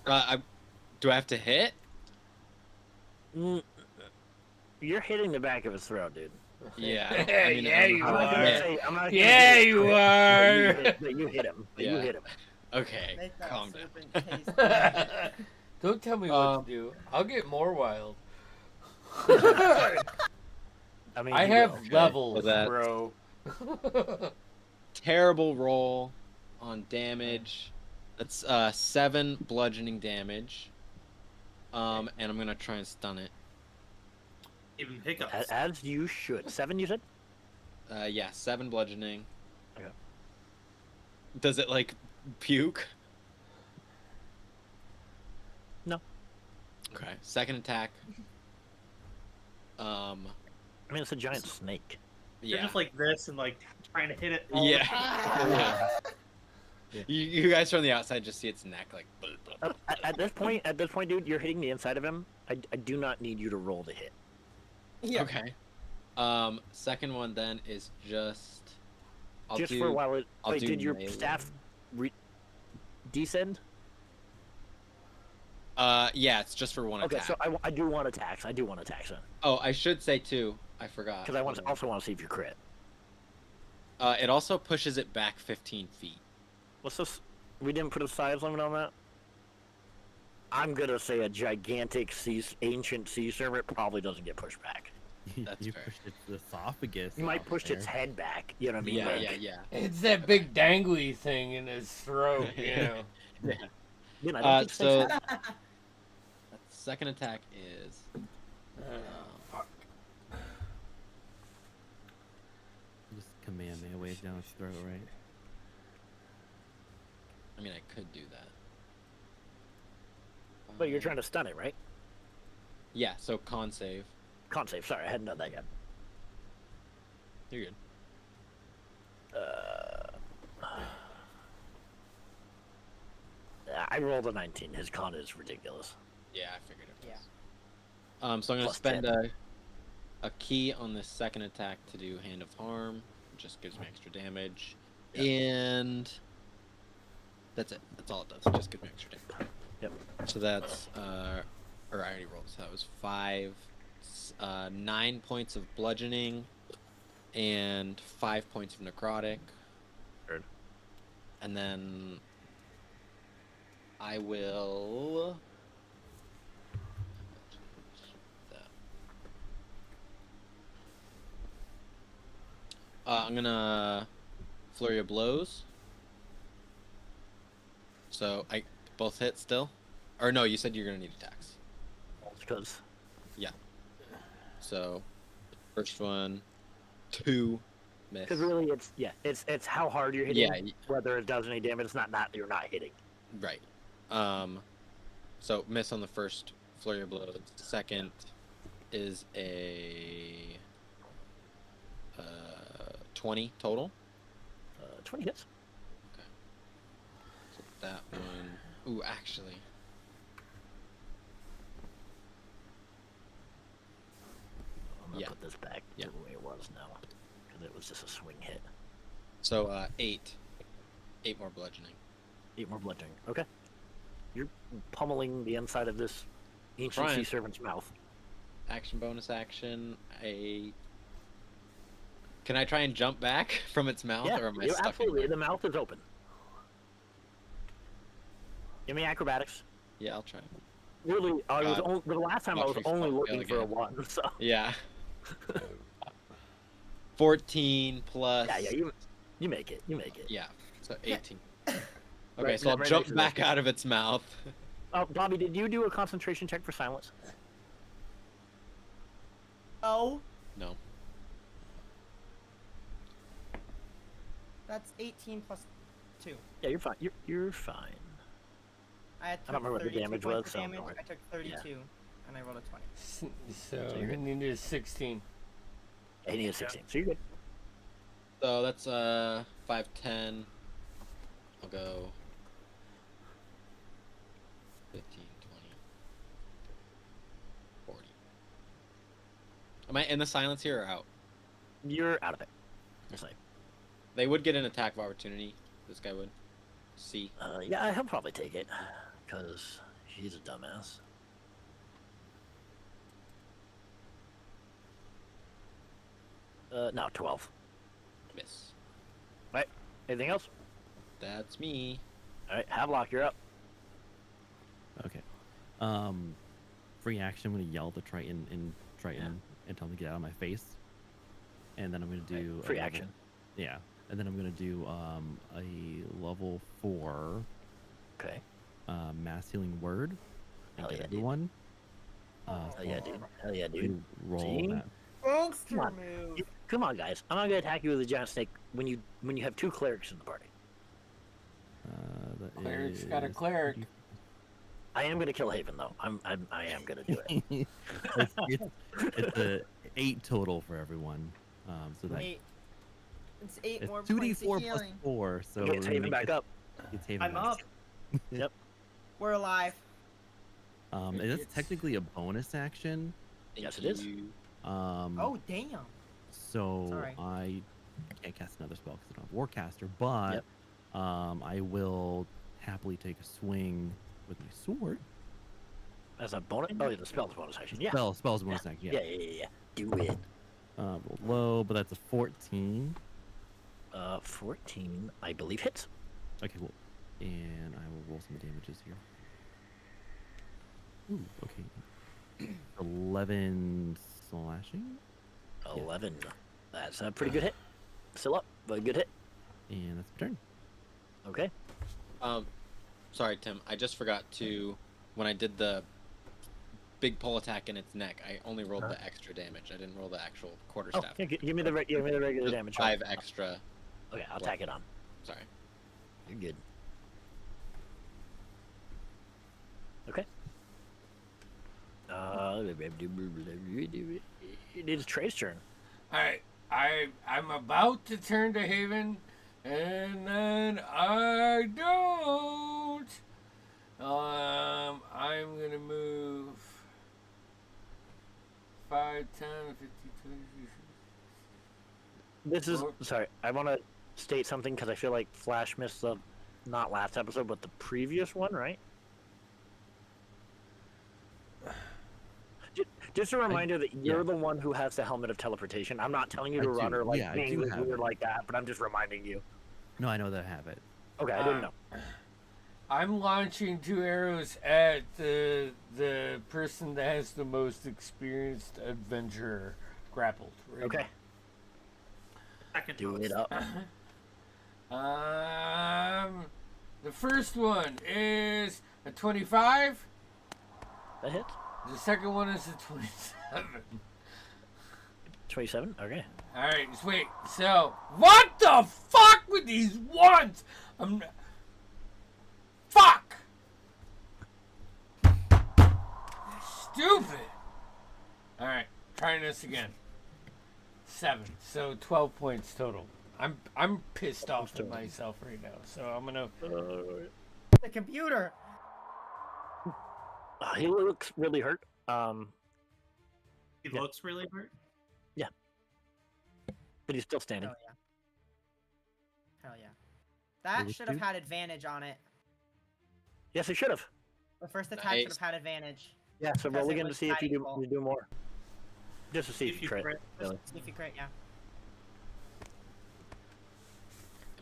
Do I have to hit? Mm, You're hitting the back of his throat, dude. Yeah. Yeah, you I'm not gonna are. say. I'm not gonna Yeah, say you crit, are. But you hit him. But you Yeah. hit him. Okay. Make that Calm down. serpent taste bad. Don't tell me what to do. I'll get more wild. I mean, I you have will. levels, So that's- bro. Terrible roll on damage. That's 7 bludgeoning damage. And I'm gonna try and stun it. Even hiccups. As you should. 7, you said? Yeah, 7 bludgeoning. Okay. Does it like puke? No. Okay. Second attack. I mean, it's a giant snake. You're Yeah. just like this and like trying to hit it. Yeah. You guys from the outside just see its neck like. At this point, dude, you're hitting the inside of him. I do not need you to roll to hit. Yeah. Okay. Second one then is just. I'll Just do, for a while. I'll Wait, do did your melee. staff descend? Yeah, it's just for one Okay, attack. so I do want attacks. I do want attacks then, Oh, I should say 2. I forgot. because I also want to see if you crit. It also pushes it back 15 feet. What's this? We didn't put a size limit on that. I'm gonna say a gigantic ancient sea serpent probably doesn't get pushed back. That's you fair. pushed its esophagus. You might off push its there. head back. You know what I mean? Yeah, Like, yeah. It's that big dangly thing in his throat, you know. Yeah. You know, I don't think So snakes- that second attack is. Fuck. Just Kamehameha down its throat, right? I mean, I could do that. But you're trying to stun it, right? Yeah. So con save. Con save. Sorry, I hadn't done that yet. You're good. I rolled a 19. His con is ridiculous. Yeah, I figured it Yeah. was. So I'm gonna Plus spend 10. a key on this second attack to do Hand of Harm. Just gives me extra damage, Yep. and that's it. That's all it does. It just gives me extra damage. Yep. So that's or I already rolled. So that was 5, 9 points of bludgeoning, and 5 points of necrotic. Heard. And then I will. I'm gonna flurry of blows. So I both hit still, or no? You said you're gonna need attacks. Because So first one, 2 miss. really, it's how hard you're hitting. Yeah, Whether it does any damage, it's not you're not hitting. right. So miss on the first flurry of blows. Second is a 20 total. 20 hits. So that one. Ooh, actually. I'm gonna Yeah. put this back Yeah. to the way it was now, because it was just a swing hit. So 8. 8 more bludgeoning. 8 more bludgeoning. Okay. You're pummeling the inside of this ancient Trying. sea serpent's mouth. Action bonus action. Can I try and jump back from its mouth, Yeah, or am I you stuck in absolutely. there? The mouth is open. Give me acrobatics. Yeah, I'll try. Really, the last time I watch was me only fail looking for a again. 1, so. Yeah. 14 plus. Yeah, you make it. You make it. Yeah, so 18. Okay, Right, so I'll right jump next to back this. out of its mouth. Oh, Bobby, did you do a concentration check for silence? Oh, No. that's 18 plus 2. Yeah, you're fine. You're fine. I had I don't remember what the 32 damage points was, of so damage. don't worry. I took 32, and I rolled a 20. So you're he good. needed 16. Yeah, he needed 16, so you're good. So that's 5, 10. I'll go 15, 20, 40. Am I in the silence here or out? You're out of it. It's like, They would get an attack of opportunity. This guy would. C. yeah, he'll probably take it, because he's a dumbass. No, 12. Miss. Right, anything else? That's me. Alright, Havelock, you're up. Okay. Free action. I'm gonna yell to Triton and tell him to get out of my face. And then I'm gonna do Free a level- action. Yeah. And then I'm gonna do a level 4 Okay. mass healing word. Hell Get yeah, dude. everyone. Hell yeah, dude. Hell yeah, dude. You roll See? that. Thanks, Come on. move. Come on, guys. I'm not gonna attack you with a giant snake when you have 2 clerics in the party. That Cleric's got a is- cleric. I am gonna kill Haven though. I am gonna do it. it's a 8 total for everyone. So that 8. It's 8 it's more points 2d4 of plus healing. 4. So Get Haven back up. It's Haven I'm next. up. We're alive. And that's technically a bonus action. Yes, it is. Oh, damn. So Sorry. I can't cast another spell because I don't have Warcaster, but I will happily take a swing with my sword. As a bonus. Oh, yeah, the spell's bonus action. Yeah. Spell's bonus action. Yeah. Yeah. Do it. Roll low, but that's a 14. 14, I believe hits. Okay, well, and I will roll some damages here. Ooh, okay. 11 slashing, 11. That's a pretty good hit. Still up, but a good hit. and that's my turn. Okay. Sorry, Tim. I just forgot to, when I did the big pole attack in its neck, I only rolled the extra damage. I didn't roll the actual Oh, quarterstaff. yeah, give me the regular Just damage. 5 extra. Okay, I'll tack it on. Sorry. You're good. Okay. It is Trey's turn. I'm about to turn to Haven, and then I don't. I'm gonna move 5, 10, 50, 20. This is Oh. sorry. I want to state something because I feel like Flash missed the not last episode, but the previous one, right? Just a reminder that you're the one who has the helmet of teleportation. I'm not telling you to I run do. or like Yeah, I being do have weird it. like that, but I'm just reminding you. No, I know that I have it. Okay, I didn't know. I'm launching 2 arrows at the person that has the most experienced adventurer grappled. Right Okay, Second do most. it up. The first one is a 25. That hits. The second one is a 27. 27. Okay. All right, just wait. So, what the fuck with these ones? Fuck. Stupid. All right, trying this again. 7. So 12 points total. I'm pissed off at myself right now. So I'm gonna. The computer. He looks really hurt. He Yeah. looks really hurt. But he's still standing. Hell yeah. Hell yeah. That Level should have 2? had advantage on it. Yes, he should have. The first attack should Nice. have had advantage. Yeah. So Because roll it again to was see if you fighting do more. Just to see if If you you crit. crit. Really. See if you crit, yeah.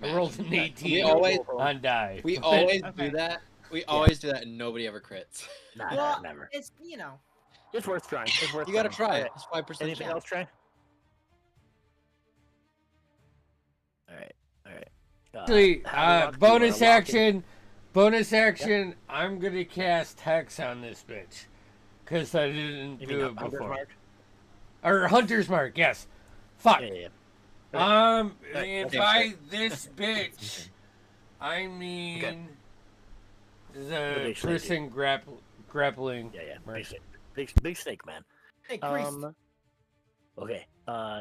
I rolled an We 18 always, on die. we always Okay. do that. We always do that, and nobody ever crits. Nah, Well, never. it's, you know. It's worth trying. It's worth You gotta trying. try it. Okay. It's 5%. Anything else, Trey? All right. Actually, Havelock, you bonus are locked in. action. Bonus action, I'm going to cast Hex on this bitch. Because I didn't You do mean it Hunter's before. Mark? Or Hunter's Mark, yes. Fuck. Yeah. Okay. If okay. by this bitch, I mean the big snake person grappling. Yeah. Big snake, man. Hey, priest. Okay.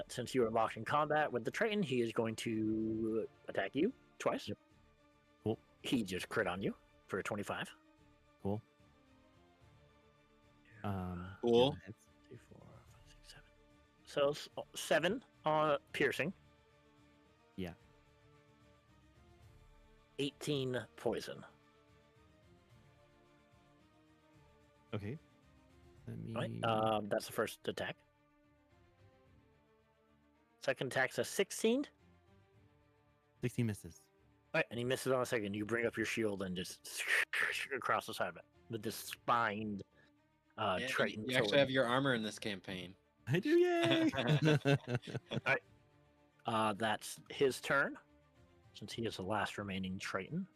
Since you are locked in combat with the Triton, he is going to attack you twice. Yep. Cool. He just crit on you for a 25. Cool. Cool. yeah, 2, 4, 5, 6, 7. So 7 piercing. Yeah. 18 poison. Okay. Let me. Right. That's the first attack. Second attack's a 16. 16 misses. All right, and he misses on a second. You bring up your shield and just across the side of it with this spined Yeah, Triton you actually sword. have your armor in this campaign. I do, yay! That's his turn, since he is the last remaining Triton.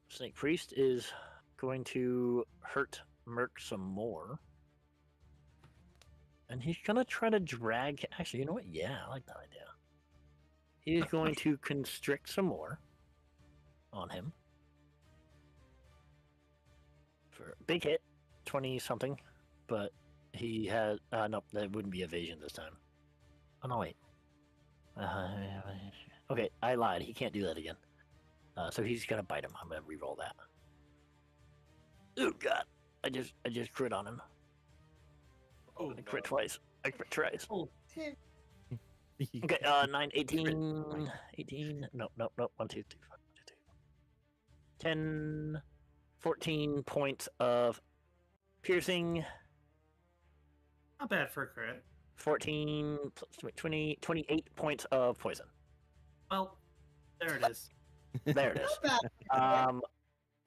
Snake Priest is going to hurt Merc some more. And he's gonna try to drag. Actually, you know what? Yeah, I like that idea. He's going to constrict some more on him for a big hit, 20 something. But he has no, that wouldn't be evasion this time. Oh no, wait. Okay, I lied. He can't do that again. So he's gonna bite him. I'm gonna re-roll that. Oh god, I just crit on him. Oh, I crit twice. I crit twice. Tim. Okay, 9, 18, 18, no, 1, 2, 3, 4, 1, 2, 3, 10, 14 points of piercing, Not bad for a crit. 14, 20, 28 points of poison. Well, there it is. There it is. Not bad.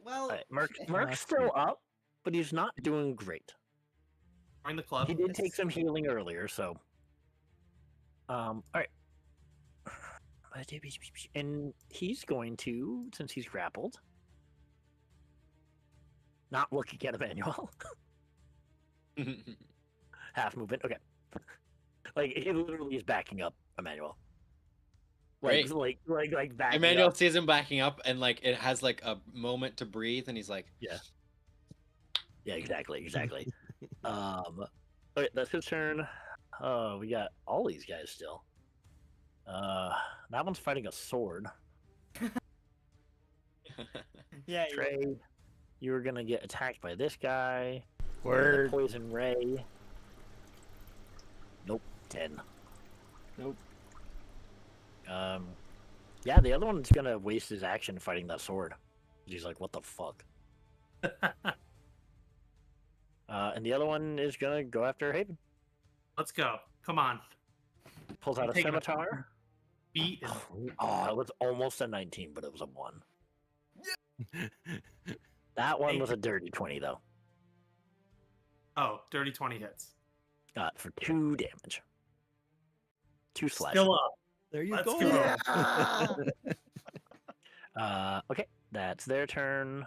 Well, All right, Merc's still up, but he's not doing great. Join the club. He did take some healing earlier, so. All right. And he's going to, since he's grappled, not looking at Emmanuel. Half movement. Okay. Like he literally is backing up Emmanuel. Like Great. like backing Emmanuel up. sees him backing up, and like it has like a moment to breathe, and he's like, Yeah, exactly. Okay, that's his turn. We got all these guys still. That one's fighting a sword. yeah, Trey, you're gonna get attacked by this guy. Word. Poison ray. Nope. 10. Nope. Yeah, the other one's gonna waste his action fighting that sword. He's like, what the fuck? And the other one is gonna go after Haven. Let's go. Come on. Pulls out a Taking a scimitar. Beat. Oh, it was almost a 19, but it was a 1. That one was a dirty 20, though. Oh, dirty 20 hits. For 2 damage. 2 slash. Still up. There you Let's go. go. Okay, that's their turn.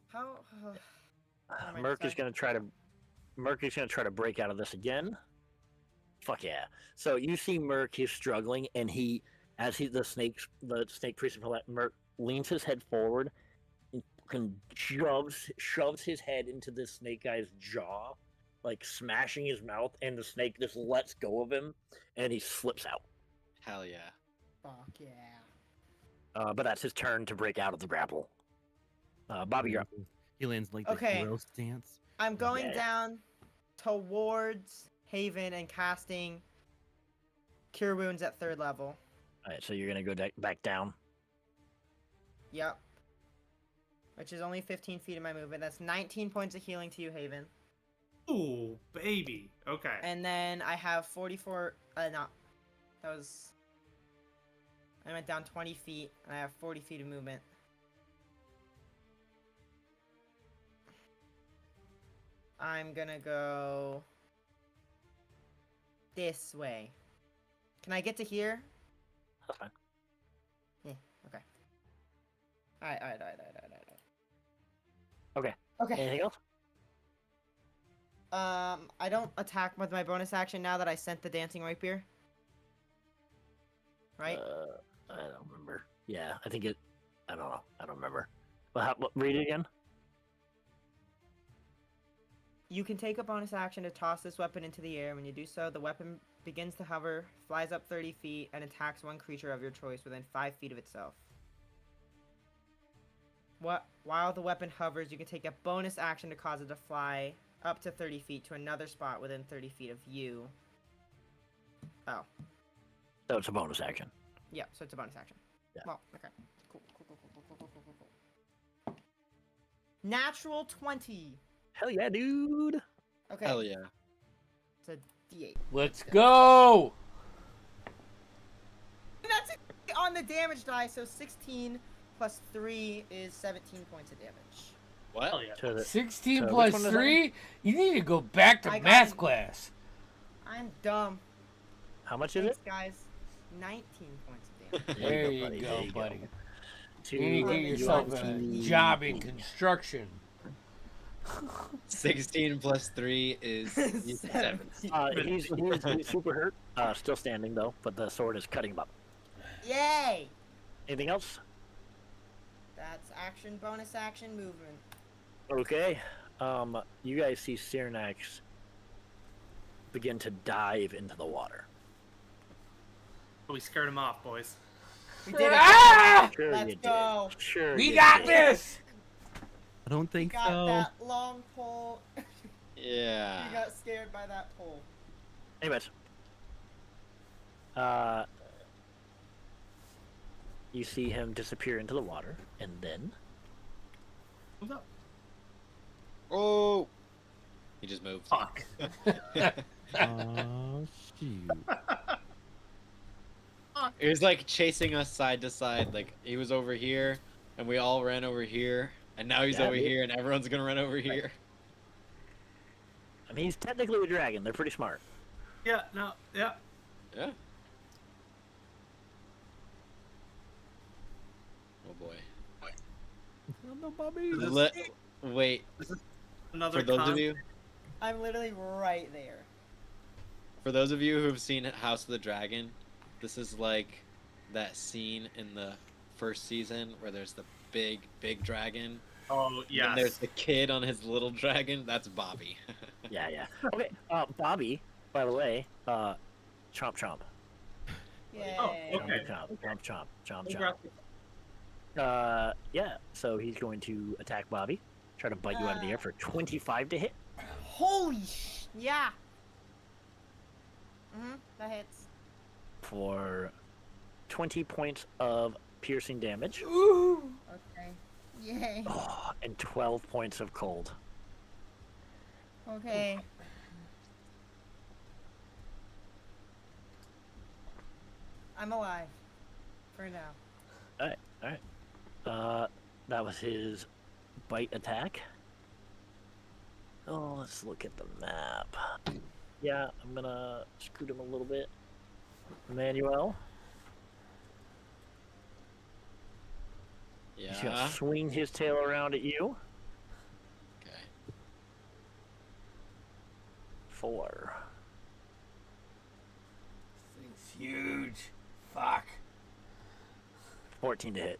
How? Alright, Merc is sorry. gonna try to break out of this again. Fuck yeah! So you see Merc, he's struggling, and the snake priest, Merc leans his head forward and shoves his head into this snake guy's jaw, like smashing his mouth, and the snake just lets go of him, and he slips out. hell yeah. Fuck yeah. But that's his turn to break out of the grapple. Bobby, you're up. He lands like Okay. the hero stance. I'm going Yeah. down towards Haven and casting Cure Wounds at 3rd level. All right, so you're gonna go back down. Yep. Which is only 15 feet of my movement. That's 19 points of healing to you, Haven. Ooh, baby. Okay. And then I have 44. No. That was. I went down 20 feet, and I have 40 feet of movement. I'm gonna go this way. Can I get to here? That's fine. Okay. All right. Okay. Okay. Anything else? I don't attack with my bonus action now that I sent the dancing rapier. Right? I don't remember. Yeah, I think it. I don't know. I don't remember. But read it again. You can take a bonus action to toss this weapon into the air. When you do so, the weapon begins to hover, flies up 30 feet, and attacks one creature of your choice within 5 feet of itself. While the weapon hovers, you can take a bonus action to cause it to fly up to 30 feet to another spot within 30 feet of you. Oh. So it's a bonus action. Yeah, so it's a bonus action. Yeah. Well, okay. Cool. Natural 20. Hell yeah, dude. Okay. Hell yeah. It's a D8. Let's go. That's it on the damage die, so 16 plus 3 is 17 points of damage. What? Hell yeah. To the, 16 So which plus one is that 3? You need to go back to I got math it. class. I'm dumb. how much is Thanks, it? guys. 19 points of damage. There you There go, you buddy. To You need to get yourself a 20. job in construction. 16 plus 3 is 7. He's super hurt. Still standing though, but the sword is cutting him up. Yay! Anything else? That's action, bonus action, movement. Okay. You guys see Cyrnax begin to dive into the water. We scared him off, boys. We did it. Ah! Sure Let's you go. did. Sure We you got did. this. I don't We think got so. that long pole. Yeah. We got scared by that pole. Anyways. You see him disappear into the water, and then What's up? Oh! He just moved. Fuck. Oh shoot! It was like chasing us side to side. Like he was over here, and we all ran over here, and now he's Yeah, over dude. here, and everyone's gonna run over here. I mean he's technically a dragon. They're pretty smart. Yeah, no, yeah. Yeah. Oh boy. No, Bobby. Wait. Another For those con- of you, I'm literally right there. for those of you who've seen House of the Dragon, this is like that scene in the first season where there's the big dragon. Oh, And yes. there's the kid on his little dragon. That's Bobby. Yeah. Okay. Bobby, by the way, chomp chomp. Yay. Oh, okay. Chomp. Yeah. So he's going to attack Bobby, try to bite you out of the air for 25 to hit. Holy yeah. That hits. For 20 points of piercing damage. Ooh. Okay. Yay. Oh, and 12 points of cold. Okay. I'm alive. For now. That was his bite attack. Oh, let's look at the map. Yeah, I'm gonna scoot him a little bit. Emmanuel. He's gonna Yeah. swing his tail around at you. Okay. 4. Thing's huge. Fuck. 14 to hit.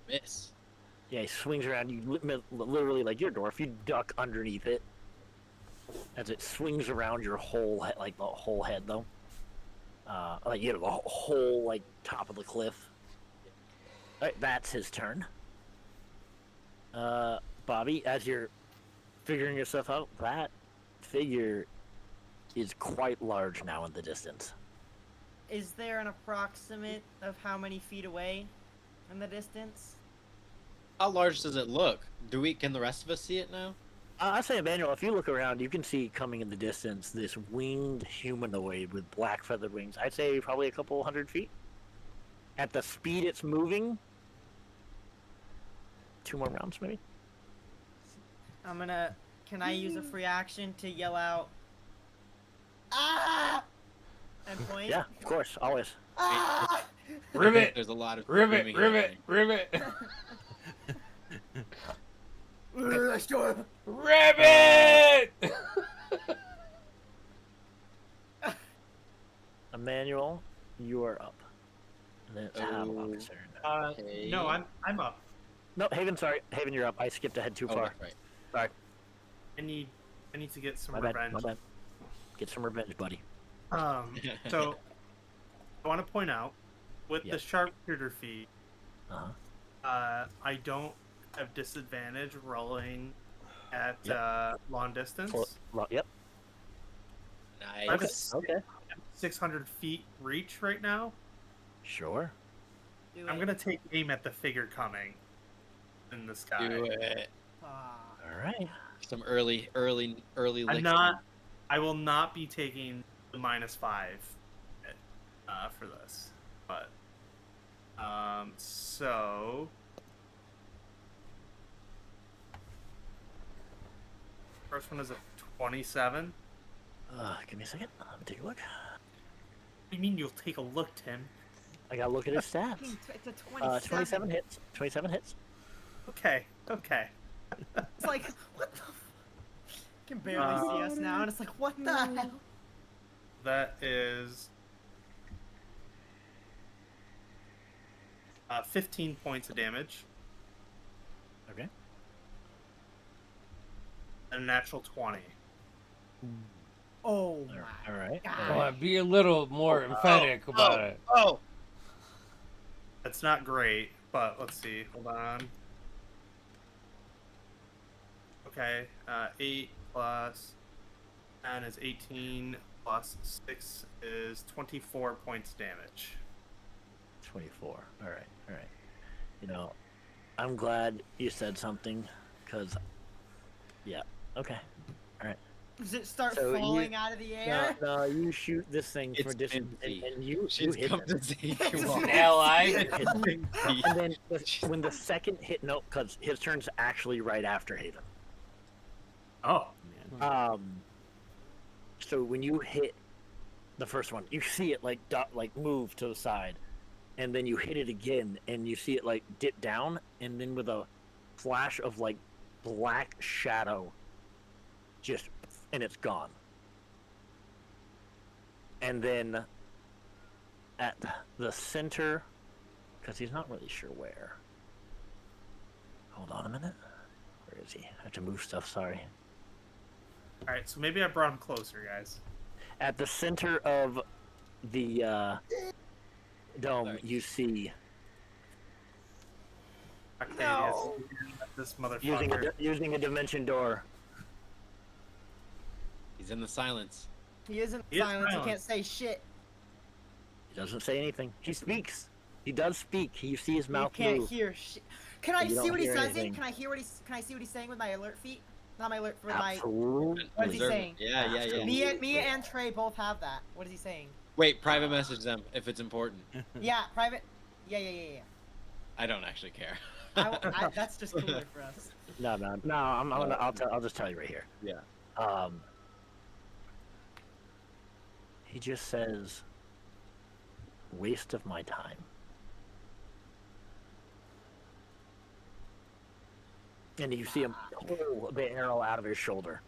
Miss. Yeah, he swings around. You literally, like your dwarf, you duck underneath it as it swings around your whole head, like the whole head, though. Like you know, the whole like top of the cliff. All right, that's his turn. Bobby, as you're figuring yourself out, that figure is quite large now in the distance. Is there an approximate of how many feet away in the distance? How large does it look? Can the rest of us see it now? I say, Emmanuel, if you look around, you can see coming in the distance this winged humanoid with black feathered wings. I'd say probably a couple 100 feet. At the speed it's moving, 2 more rounds maybe. Can I use a free action to yell out, ah! And point? Yeah, of course, always. Ah! Rivet. There's a lot of Rivet, screaming rivet, happening. rivet. Rivet! Emmanuel, you are up. And then it's Havelock's turn. No, I'm up. No, Haven, sorry. Haven, you're up. I skipped ahead too Oh, far. that's right. Sorry. I need to get some My bad. revenge. My bad. Get some revenge, buddy. So I want to point out with Yep. the sharpshooter feat, Uh-huh. I don't have disadvantage rolling at long distance. Yep. I have Nice. a Okay. 600 feet reach right now. Sure. Do I'm it. gonna take aim at the figure coming in the sky. Do it. Ah. All right. Some early. I will not be taking the -5 for this, but so first one is a 27. Give me a second. Let me take a look. What do you mean you'll take a look, Tim? I gotta look at his stats. It's a 27. 27 hits. 27 hits. Okay. It's like, what the You can barely see us now, and it's like, what the hell? That is 15 points of damage Okay. and a natural 20. Oh my All right. God. Come on, be a little more emphatic about it. Oh. That's not great, but let's see. Hold on. Okay, 8 plus 10 is 18 plus 6 is 24 points damage. 24. All right. You know, I'm glad you said something, because, yeah. Okay. Does it start So falling out of the air? No, you shoot this thing for It's distance, empty. and you She's hit come it. to save you all. Now I. And then when the second hit, no, because his turn's actually right after Haven. Oh, So when you hit the first one, you see it like move to the side, and then you hit it again, and you see it like dip down, and then with a flash of like black shadow, and it's gone. And then at the center, because he's not really sure where. Hold on a minute. Where is he? I have to move stuff. Sorry. all right. So maybe I brought him closer, guys. At the center of the dome, Sorry. you see Octavius, this motherfucker. using a dimension door. He's in the silence. He isn't He is silent. He silent. can't say shit. He doesn't say anything. He speaks. He does speak. You see his He mouth can't move. hear shit. Can I You see don't what he hear says? anything. Can I hear what Can I see what he's saying with my alert feet? Not my alert. With my. Absolutely. What is he Observe it. saying? Yeah. Me and Trey both have that. What is he saying? Wait, private message them if it's important. Yeah, private. Yeah. I don't actually care. That's just cooler for us. No. I'll just tell you right here. Yeah. He just says, "Waste of my time." And you see him pull the arrow out of his shoulder.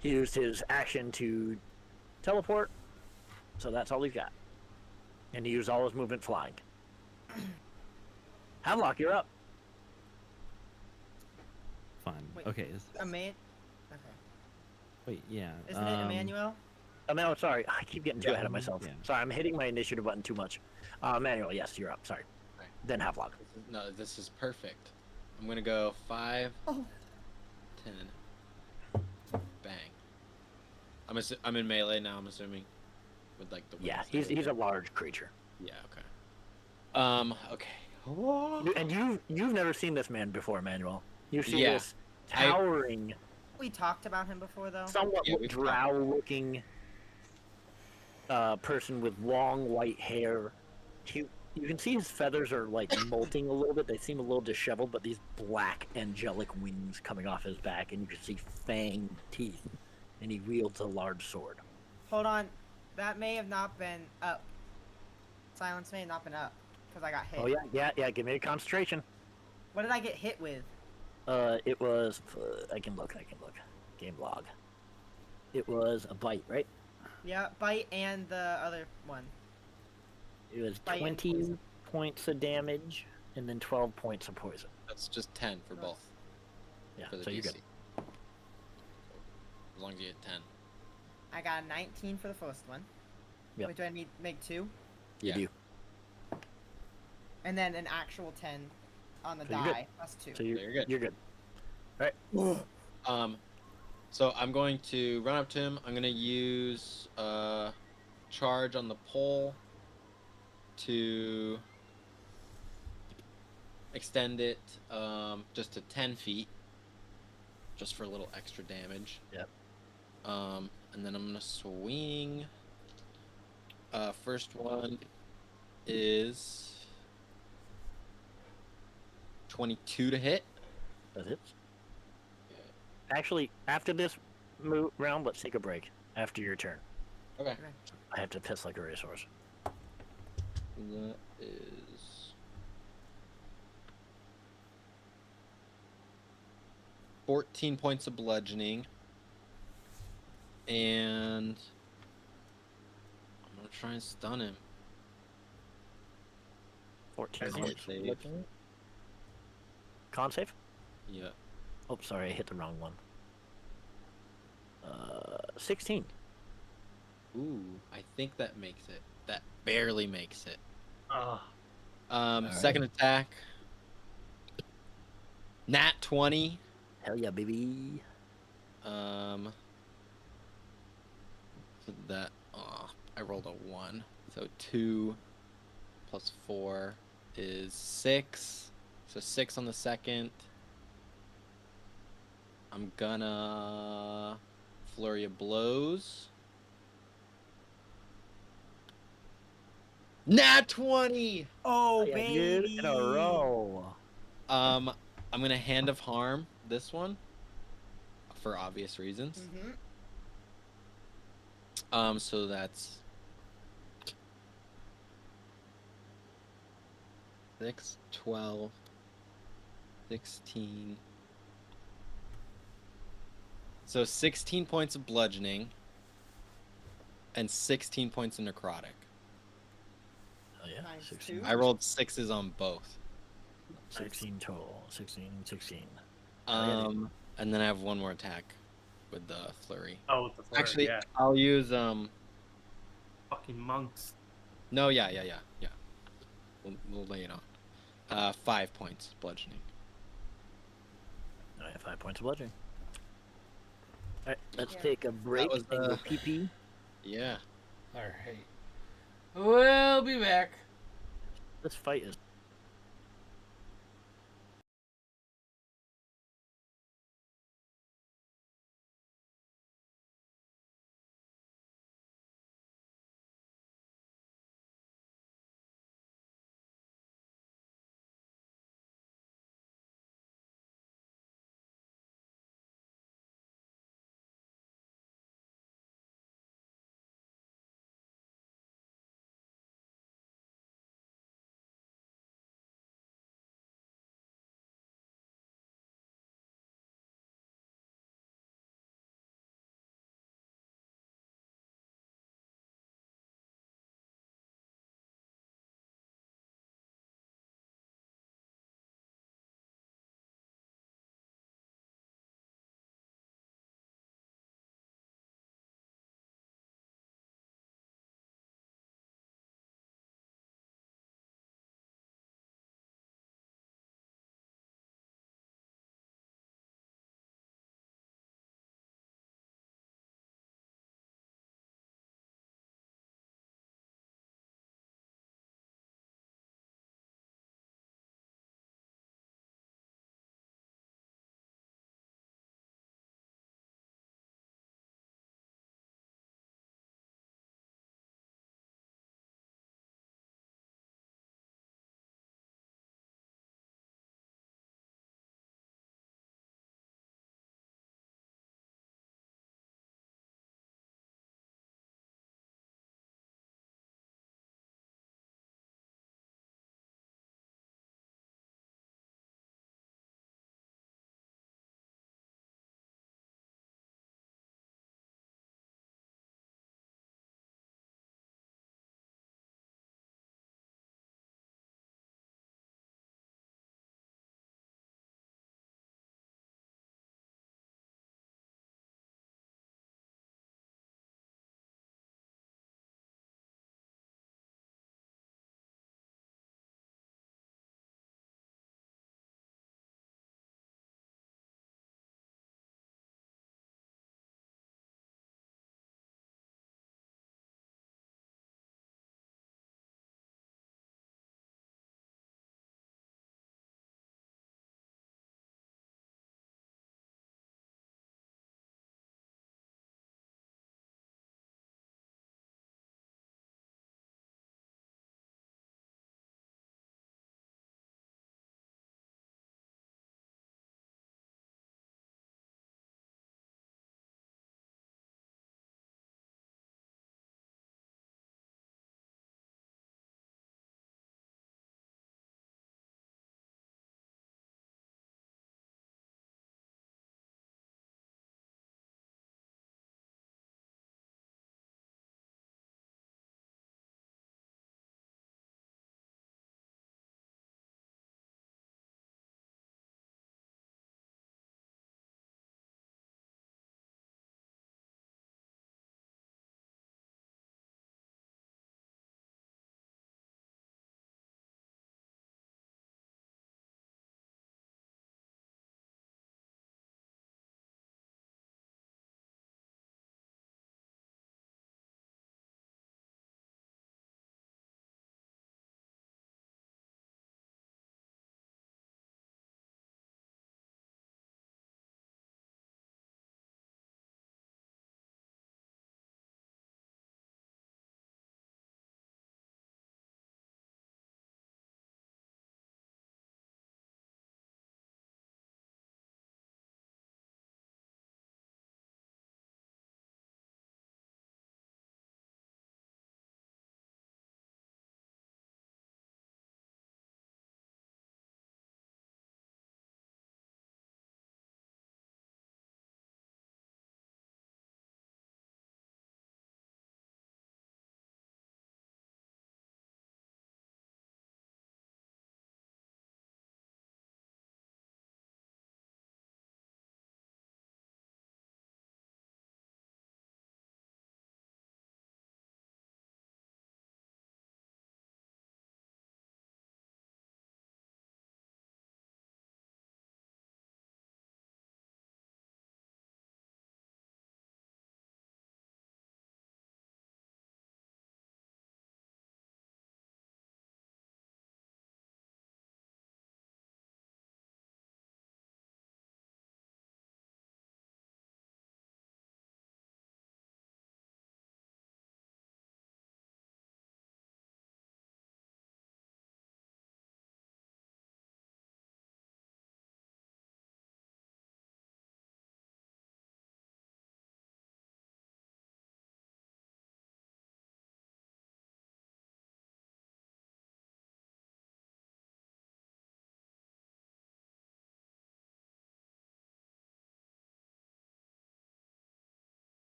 He used his action to teleport, so that's all he's got. And he used all his movement flying. Havelock, you're up. Fine. Wait. Okay. Okay. Wait. Yeah. Isn't it Emmanuel? No, sorry, I keep getting too Yeah. ahead of myself. Yeah. Sorry, I'm hitting my initiative button too much. Manuel, yes, you're up. Sorry. Right. Then Havelock. No, this is perfect. I'm gonna go 5, Oh. 10, bang. I'm in melee now. I'm assuming, with like the Yeah, wings. he's a large creature. Yeah. Okay. Okay. And you've never seen this man before, Manuel. You've seen Yeah. this towering, We talked about him before, though. somewhat Yeah, we've talked. drow-looking person with long white hair. You can see his feathers are like molting a little bit. They seem a little disheveled, but these black angelic wings coming off his back, and you can see fanged teeth. And he wields a large sword. Hold on. That may have not been up. Silence may have not been up because I got hit. Oh yeah. Give me a concentration. What did I get hit with? It was. I can look. Game log. It was a bite, right? Yeah, bite and the other one. It was Bite and 20 poison. points of damage and then 12 points of poison. That's just 10 for both. Yeah, For the so you're DC. good. As long as you get 10. I got a 19 for the first one. Yep. Wait, do I need make 2? You Yeah. do. And then an actual 10 on the So you're good. die plus 2. So you're good. You're good. All right. So I'm going to run up to him. I'm going to use charge on the pole to extend it just to 10 feet, just for a little extra damage. Yep. And then I'm going to swing. First one is 22 to hit. That's it. Actually, after this round, let's take a break. After your turn. Okay. I have to piss like a racehorse. That is 14 points of bludgeoning. And I'm gonna try and stun him. 14 Con points. save. Bludgeoning. Con save? Yeah. Oh, sorry, I hit the wrong one. 16. Ooh, I think that makes it. That barely makes it. Oh, Second attack. Nat 20. Hell yeah, baby. So that I rolled a 1. So 2 plus 4 is 6. So 6 on the second. I'm gonna flurry of blows. Nat 20. Oh, Yeah, baby! dude, in a row. I'm gonna hand of harm this one for obvious reasons. Mm-hmm. So that's 6, 12, 16. So 16 points of bludgeoning and 16 points of necrotic. Oh yeah, Times 16. 2. I rolled 6s on both. 16 total. 16, 16. And then I have one more attack with the flurry. oh, with the flurry, Actually, yeah. I'll use Fucking monks. No, yeah. We'll lay it on. 5 points bludgeoning. I have 5 points of bludgeoning. Alright, let's Yeah. take a break was, and go pee-pee. Yeah. All right. We'll be back. This fight is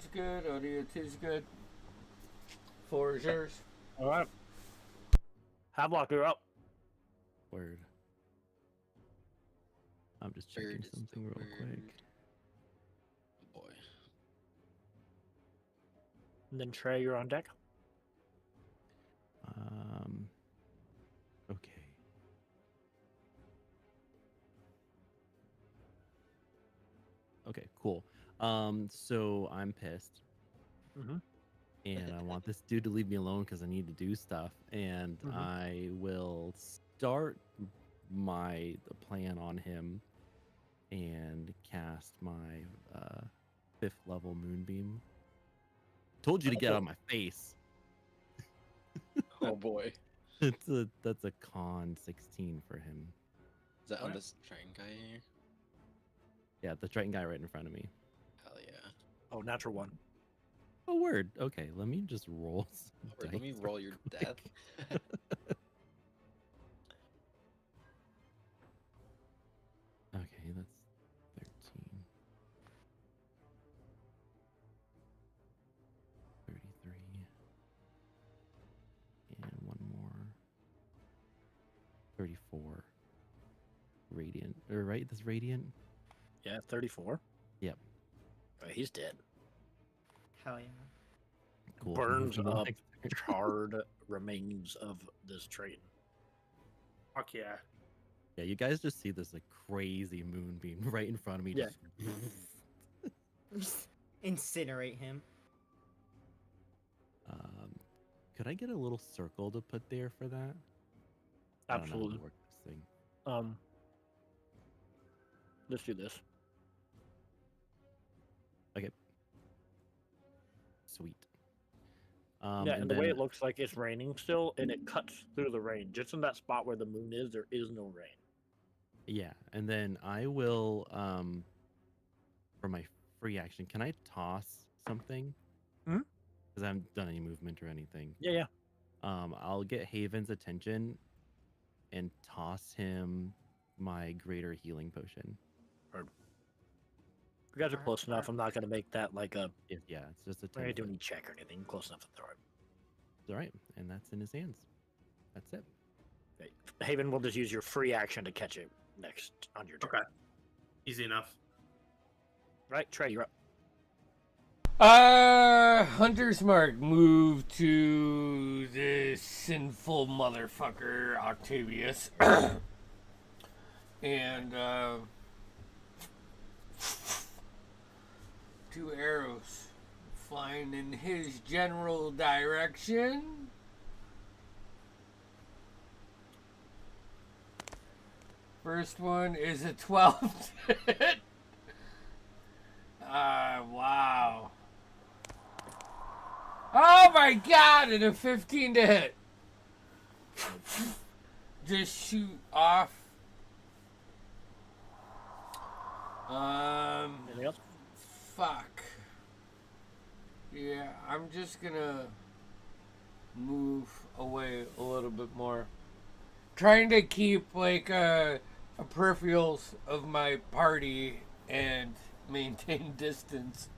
one's good. Audio 2's good. 4 is yours. All right. Havelock, you're up. Word. I'm just checking Bird is the something real word. quick. Oh boy. And then Trey, you're on deck. Okay. Okay, cool. So I'm pissed. Mhm. And I want this dude to leave me alone because I need to do stuff. And Mhm. I will start the plan on him and cast my 5th level moonbeam. Told you to get out of my face. Oh boy. That's a con 16 for him. Is that on Alright. this train guy here? Yeah, the Triton guy right in front of me. Hell yeah. Oh, natural one. Oh, word. Okay, let me just roll. some Wait, let me dice roll real your quick. death. Okay, that's 13. 33. And one more. 34. Radiant. Or right? That's radiant? Yeah, 34. Yep. Oh, he's dead. Hell yeah. Cool. Burns Move to the up next turn. charred remains of this train. Fuck yeah. Yeah, you guys just see this like crazy moonbeam right in front of me. Yeah. Just Incinerate him. could I get a little circle to put there for that? I don't know how Absolutely. to work this thing. Let's do this. Sweet. Yeah, and the then, way it looks like it's raining still, and it cuts through the rain. Just in that spot where the moon is, there is no rain. yeah, and then I will for my free action, can I toss something? Mhm. Because I haven't done any movement or anything. Yeah. I'll get Haven's attention and toss him my greater healing potion. You guys are close enough. I'm not going to make that like a. Yeah, it's just a We're going to do 10 any check or anything. Close enough to throw it. All right, and that's in his hands. That's it. Okay. Haven will just use your free action to catch it next on your turn. Okay. Easy enough. Right, Trey, you're up. Hunter's Mark moved to this sinful motherfucker, Octavius. And, 2 arrows flying in his general direction. First one is a 12 to hit. Wow. Oh my god, and a 15 to hit. Just shoot off. Anything else? Fuck. Yeah, I'm just gonna move away a little bit more. Trying to keep like a peripherals of my party and maintain distance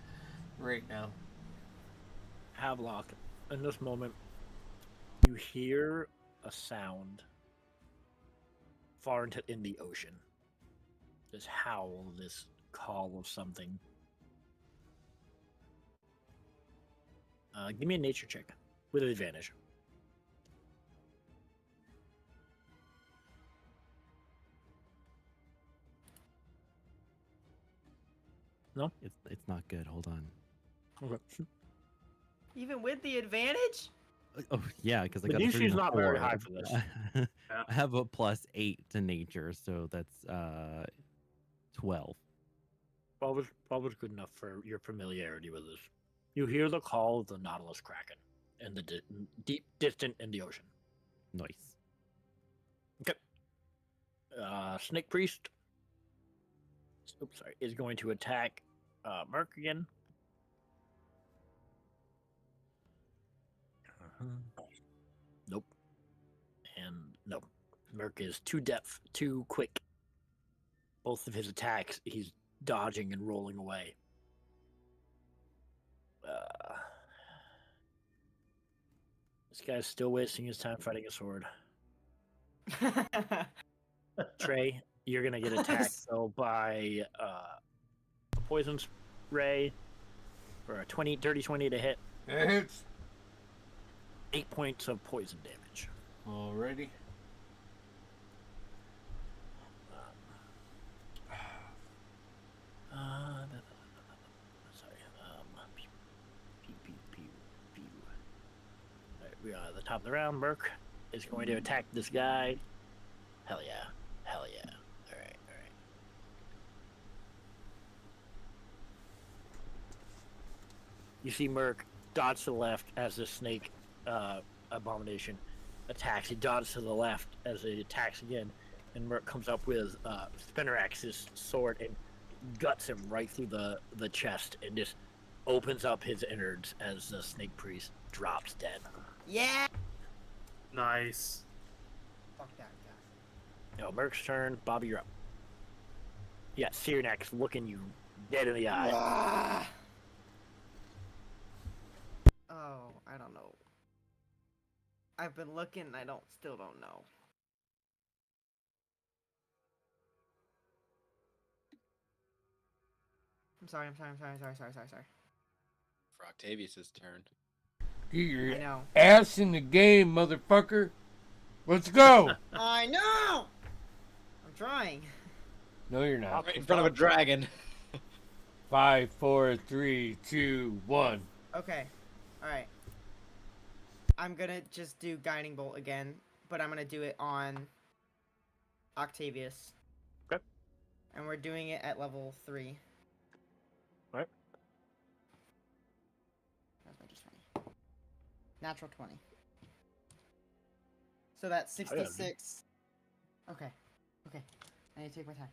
right now. Havelock, in this moment, you hear a sound far in the ocean. This howl, this call of something. Give me a nature check with an advantage. No? It's not good. Hold on. Okay. Even with the advantage? Oh yeah, because I The got a DC 3 is and a not very 4. high for this. I have a +8 to nature, so that's 12. 12 is good enough for your familiarity with this. You hear the call of the Nautilus Kraken in the deep, distant in the ocean. Nice. Okay. Snake Priest. Oops, sorry. Is going to attack Merc again. Nope. And no. Merc is too depth, too quick. Both of his attacks, he's dodging and rolling away. This guy's still wasting his time fighting a sword. Trey, you're gonna get attacked though by a poison spray for a 20 to hit. It hits. 8 points of poison damage. Alrighty. Sorry. Alright, we are at the top of the round. Merc is going to attack this guy. Hell yeah. Hell yeah. Alright, alright. You see Merc dodge to the left as the snake abomination attacks. He dodges to the left as it attacks again. And Merc comes up with Spinner Axe's sword and guts him right through the chest and just opens up his innards as the snake priest drops dead. Yeah. Nice. Fuck that guy. Yo, Merc's turn. Bobby, you're up. Yeah, Cyrax looking you dead in the eye. Ah. Oh, I don't know. I've been looking and I still don't know. I'm sorry. For Octavius's turn. Get your I know. ass in the game, motherfucker. Let's go. I know! I'm trying. No, you're not. Right in front of a dragon. 5, 4, 3, 2, 1. Okay. Alright. I'm gonna just do Guiding Bolt again, but I'm gonna do it on Octavius. Okay. And we're doing it at level 3. Alright. That's my just 20. Natural 20. So that's 66. Okay. Okay. I need to take my time.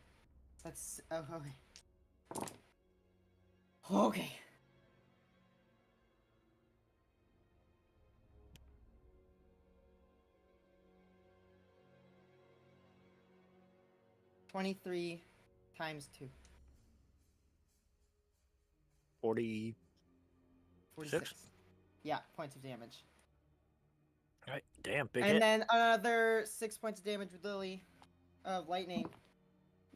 That's... Oh, okay. Okay. $23 times 2. 40. 46. Yeah, points of damage. Alright, damn, big And hit. then another 6 points of damage with Lily of lightning.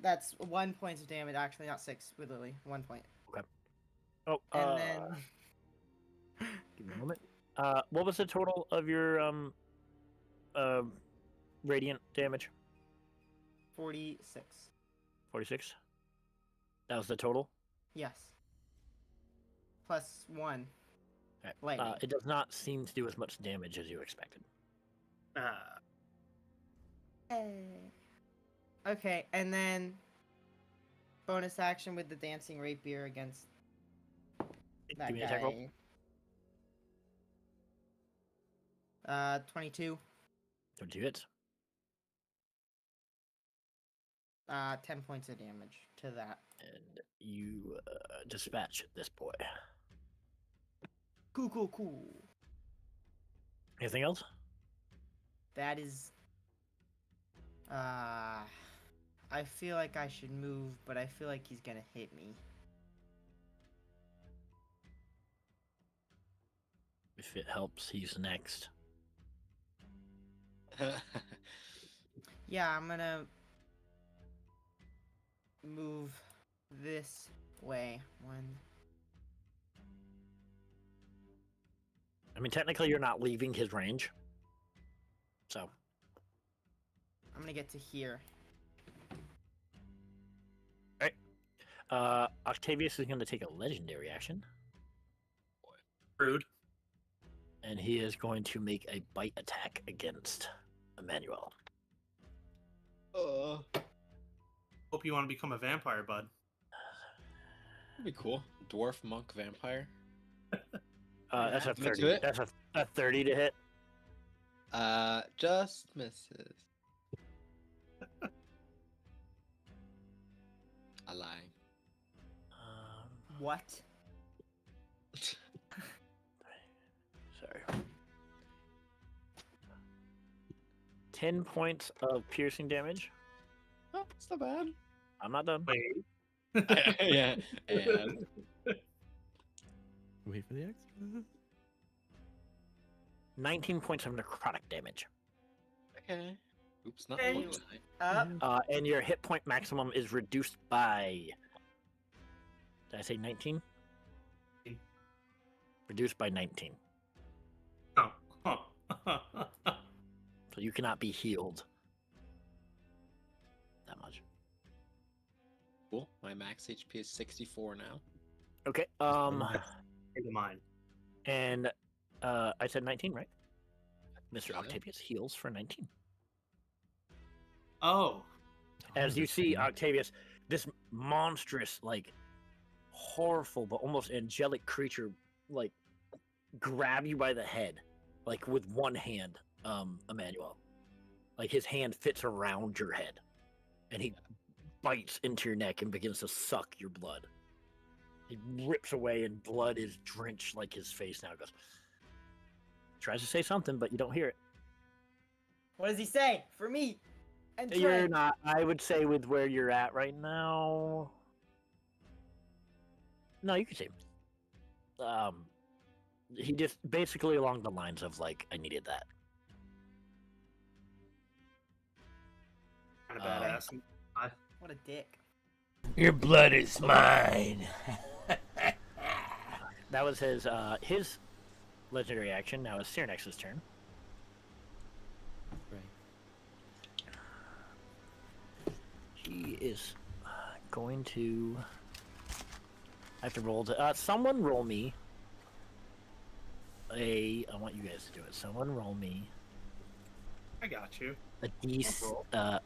That's 1 point of damage, actually, not 6 with Lily. 1 point. Oh, And then give me a moment. What was the total of your radiant damage? 46. 46. That was the total. Yes. Plus 1. Okay. Lightning. It does not seem to do as much damage as you expected. Okay, and then bonus action with the dancing rapier against that Give me an attack roll. guy. 22. 22 hits. 10 points of damage to that. And you dispatch this boy. Cool. Anything else? That is... I feel like I should move, but I feel like he's gonna hit me. If it helps, he's next. Yeah, I'm gonna move this way. I mean, technically, you're not leaving his range. So, I'm gonna get to here. Octavius is going to take a legendary action, Rude. and he is going to make a bite attack against Emmanuel. Hope you want to become a vampire, bud. That'd be cool. Dwarf monk vampire. That's a Into 30. it? That's a 30 to hit. Just misses. I lie. What? Sorry. 10 points of piercing damage. Oh, it's not bad. I'm not done. Wait. Yeah. And Wait for the extra. 19 points of necrotic damage. Okay. Oops, not Hey. one Up. And your hit point maximum is reduced by. Did I say 19? Reduced by 19. Oh. Huh. So you cannot be healed that much. Cool. My max HP is 64 now. Okay. Into mine. And I said 19, right? Mr. Yeah. Octavius heals for 19. Oh. As you see, Octavius, this monstrous, like, horrible but almost angelic creature, like, grab you by the head, like, with one hand, Emmanuel. Like, his hand fits around your head, and he bites into your neck and begins to suck your blood. He rips away, and blood is drenched, like, his face now. Goes, tries to say something, but you don't hear it. What does he say? For me. And You're Trey. not, I would say, with where you're at right now. No, you can say. He just basically along the lines of like, I needed that. Kind of badass. What a dick. Your blood is mine. That was his legendary action. Now it's Cyrenex's turn. Right. He is going to. I have to roll to. Someone roll me. I want you guys to do it. Someone roll me I got you. a d6. A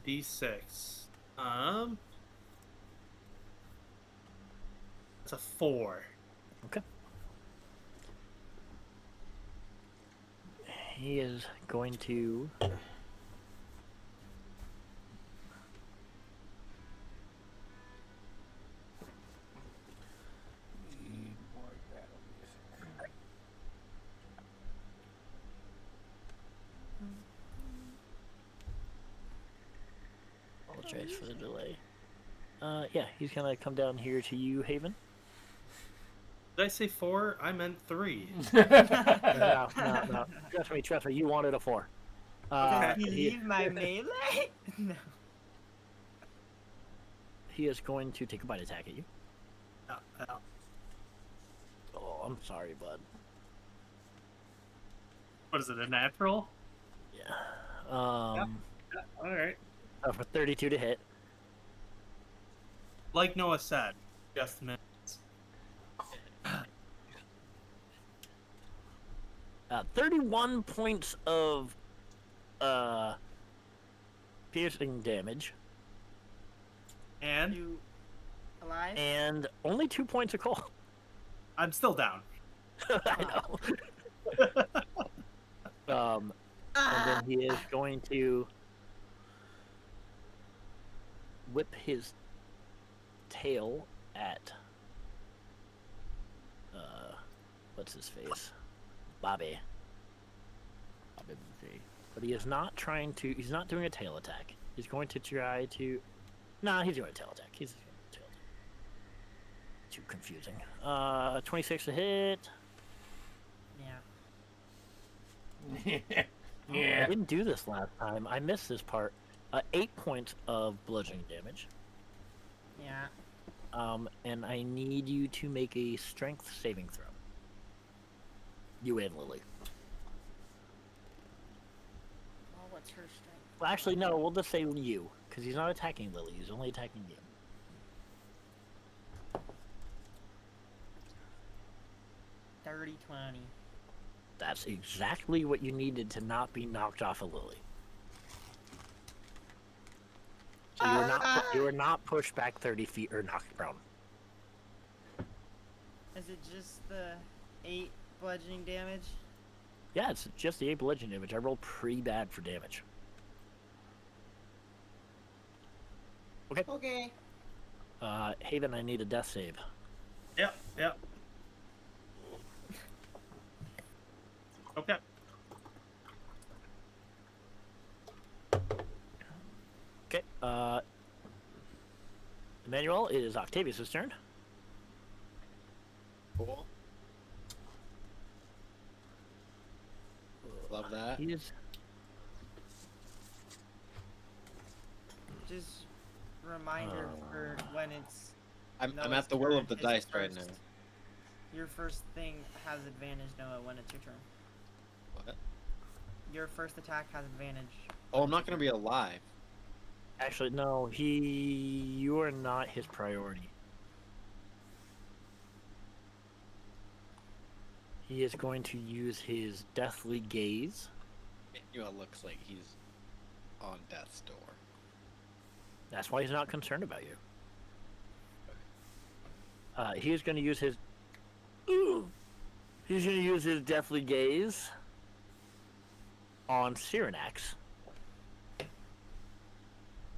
D6. It's a 4. Okay. He is going to. Apologize for the delay. Yeah, he's gonna come down here to you, Haven. Did I say 4? I meant 3. No. Trust me. You wanted a 4. Does he He, leave my melee? No. he is going to take a bite attack at you. Yeah. Oh, I'm sorry, bud. What is it, a natural? Yeah. Alright. For 32 to hit. Like Noah said, just minutes. 31 points of piercing damage, And You alive? and only 2 points of cold. I'm still down. I know. And then he is going to whip his tail at what's his face? Bobby. But he is not trying to. He's not doing a tail attack. He's going to try to. Nah, he's doing a tail attack. He's doing a tail attack. Too confusing. 26 to hit. Yeah. I didn't do this last time. I missed this part. 8 points of bludgeoning damage. Yeah. And I need you to make a strength saving throw. You and Lily. Well, what's her strength? Well, actually, no. We'll just say you, because he's not attacking Lily. He's only attacking you. Dirty 20. That's exactly what you needed to not be knocked off of Lily. So you are not pushed back 30 feet or knocked prone. Is it just the 8 bludgeoning damage? Yeah, it's just the 8 bludgeoning damage. I rolled pretty bad for damage. Okay. Haven, I need a death save. Yep. Okay. Okay. Emmanuel, it is Octavius' turn. He is. Just reminder for when it's. I'm Noah's at the will of turn, the his dice right now. first- Your first thing has advantage, Noah, when it's your turn. What? Your first attack has advantage. Oh, I'm not gonna be alive. Actually, no. You are not his priority. He is going to use his deathly gaze. It looks like he's on death's door. That's why he's not concerned about you. He is going to use his. Ooh, he's going to use his deathly gaze on Cyrenax.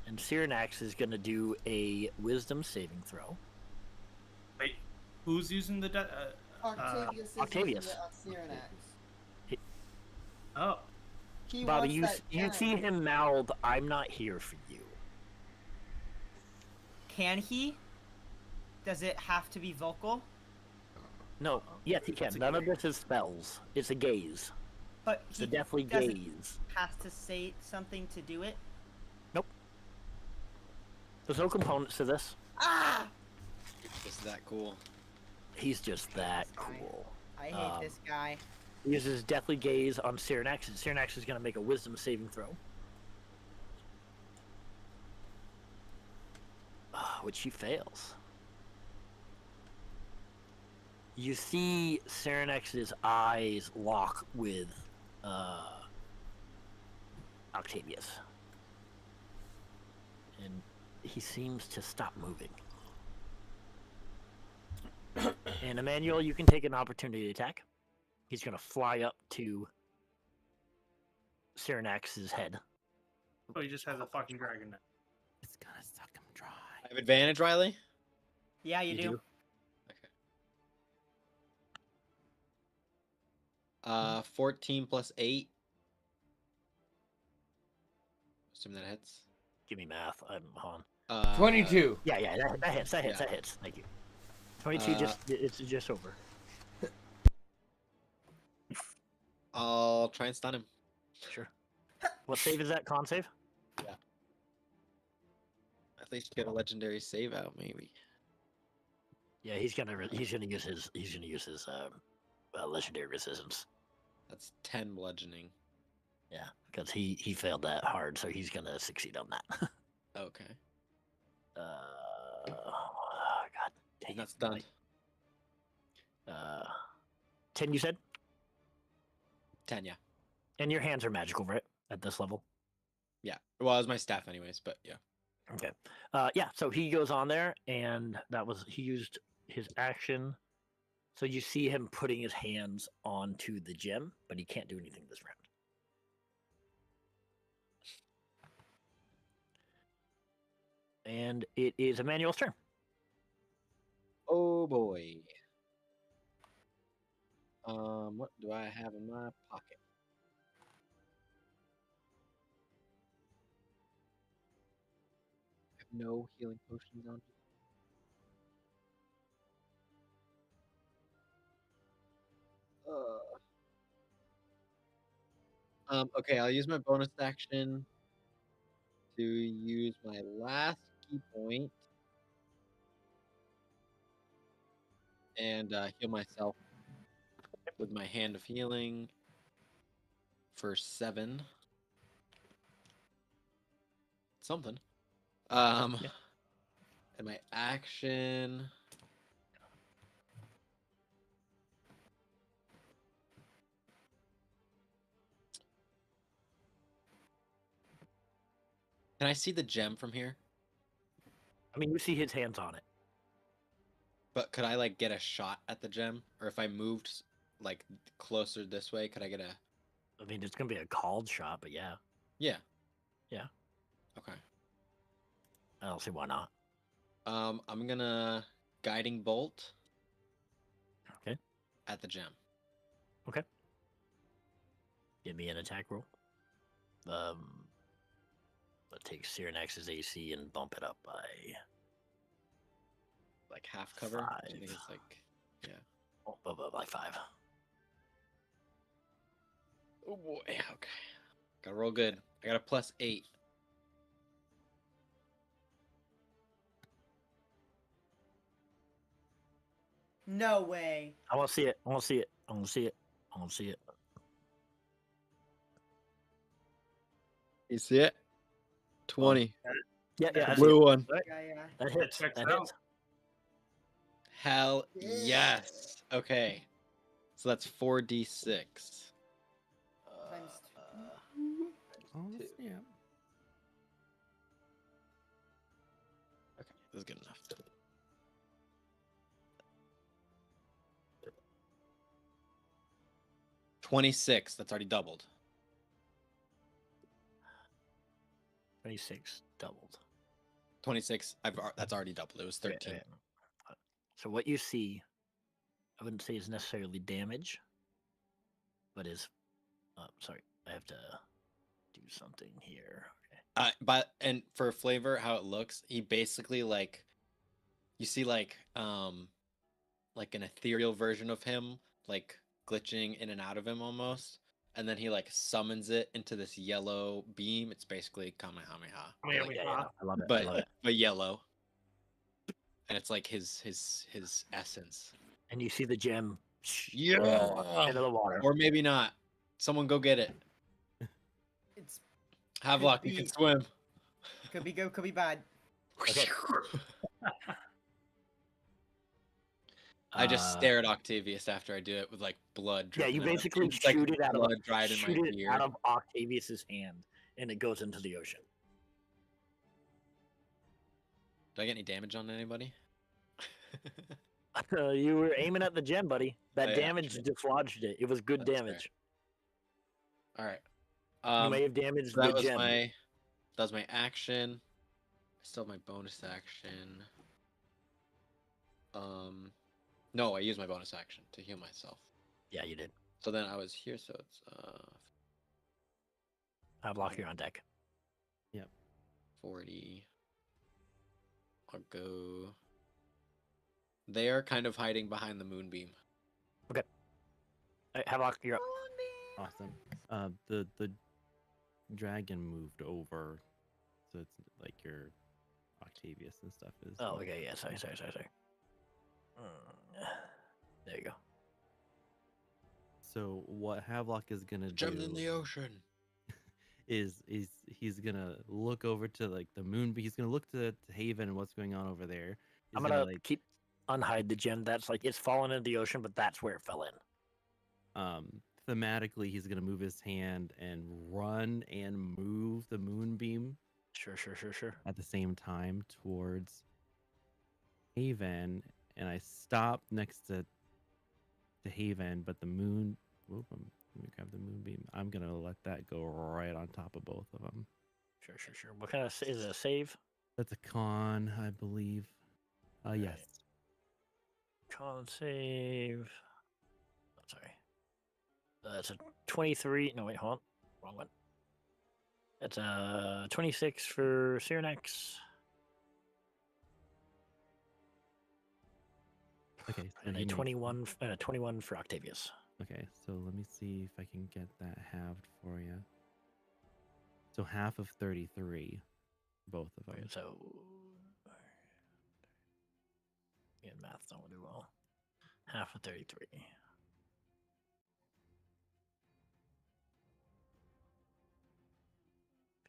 And Cyrenax is going to do a wisdom saving throw. Wait, who's using the Octavius is Octavius. using it on Cyrenax. Oh, He Bobby, wants you that see gem. him mouth, "I'm not here for you." Can he? Does it have to be vocal? No, yes, he can. That's a None of gaze. this is spells. It's a gaze. But It's he a deathly doesn't gaze. have to say something to do it. There's no components to this. Ah! It's just that cool. He's just that This guy. cool. I hate Um, this guy. He uses deathly gaze on Cyrenax, and Cyrenax is going to make a wisdom saving throw. Which he fails. You see Cyrenax's eyes lock with Octavius. And he seems to stop moving. And Emmanuel, you can take an opportunity attack. He's going to fly up to Cyrenax's head. oh, he just has a fucking dragon now. It's gonna suck him dry. I have advantage, Riley. Yeah, you do. 14 plus 8. Assume that hits. Give me math. I'm on. 22. Yeah, that hits. That hits. Yeah. That hits. Thank you. 22. It's just over. I'll try and stun him. Sure. What save is that? Con save? At least get a legendary save out, maybe. Yeah, he's gonna use his legendary resistance. That's 10 bludgeoning. Yeah, because he failed that hard, so he's gonna succeed on that. Okay. God, dang He's not it. stunned. 10 you said? 10, yeah. And your hands are magical, right? At this level. Yeah. Well, it was my staff anyways, but yeah. Okay. Yeah, so he goes on there, and he used his action. So you see him putting his hands onto the gem, but he can't do anything this round. And it is Emmanuel's turn. Oh boy. What do I have in my pocket? I have no healing potions on me. Okay, I'll use my bonus action to use my last key point and heal myself with my hand of healing for 7. Something. Yeah. And my action. Can I see the gem from here? I mean, you see his hands on it. But could I like get a shot at the gem? Or if I moved like closer this way, could I get a I mean, it's gonna be a called shot, but yeah, Yeah. Yeah. Okay. I don't see why not. I'm gonna guiding bolt Okay. at the gem. Give me an attack roll. Let's take Cyrenax's AC and bump it up by Like half cover. I think 5. it's like by 5. Oh boy. Okay. Gotta roll good. I got a +8. No way. I want to see it. I want to see it. I want to see it. I want to see it. You see it? 20. Yeah, yeah. I see Blue it. one. Yeah. That hits. checks That out. hits. Hell yes. Okay. So that's 4d6. Times Oh, Two. yeah. Okay, this is good enough. 26. That's already doubled. 26 doubled. 26. That's already doubled. It was 13. Yeah. So what you see, I wouldn't say is necessarily damage, but is. Sorry, I have to do something here. Okay. But and for flavor, how it looks, he basically like, you see like an ethereal version of him, like glitching in and out of him almost, and then he like summons it into this yellow beam. It's basically Kamehameha, Yeah, like, Yeah, I love it. I love it. but yellow, and it's like his essence. And you see the gem Yeah. into the water. Or maybe not. Someone go get it. It's Havelock, you can be- swim. could be good, could be bad. Okay. I just stare at Octavius after I do it with like blood. Yeah, you dripping out. basically It's like shoot it out of blood dried in my shoot it beard. out of Octavius's hand, and it goes into the ocean. Do I get any damage on anybody? You were aiming at the gem, buddy. That Oh, yeah, damage true. dislodged it. It was good That's fair. damage. All right. You may have damaged so that the was gem. my action. I still have my bonus action. No, I used my bonus action to heal myself. Yeah, you did. So then I was here, so it's I block you on deck. 40. I'll go. They are kind of hiding behind the moonbeam. Havelock, you're up. Awesome. The dragon moved over, so it's like your Octavius and stuff is. Oh, like- okay. Yeah, sorry. There you go. So what Havelock is gonna Gems do in the ocean. is he's gonna look over to like the moon. He's gonna look to Haven and what's going on over there. He's I'm gonna keep unhide the gem. That's like it's fallen into the ocean, but that's where it fell in. Thematically, he's gonna move his hand and run and move the moonbeam Sure. at the same time towards Haven, and I stop next to Haven, but the moon. Whoop, let me grab the moonbeam. I'm gonna let that go right on top of both of them. Sure. What kind of is it a save? That's a con, I believe. Yes. Con save. Oh, sorry. It's a 23. No, wait, hold on. Wrong one. That's a 26 for Cyrenex. Okay. So And he a makes- 21 for Octavius. Okay, so let me see if I can get that halved for you. So half of 33, both of them. Okay, so. Yeah, math's not do well. Half of 33.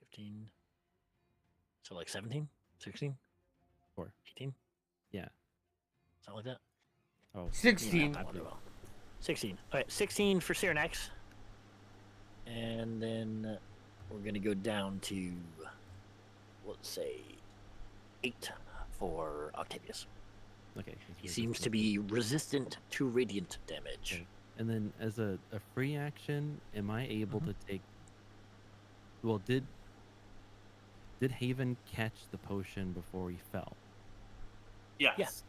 15. So like 17? 16? Four. 18? Yeah. Something like that? Oh, 16. Math not do well. 16. All right, 16 for Cyrenex. And then we're going to go down to, let's say, 8 for Octavius. okay. He seems to be resistant to radiant damage. Okay. And then as a free action, am I able to take... Well, did Haven catch the potion before he fell? Yes.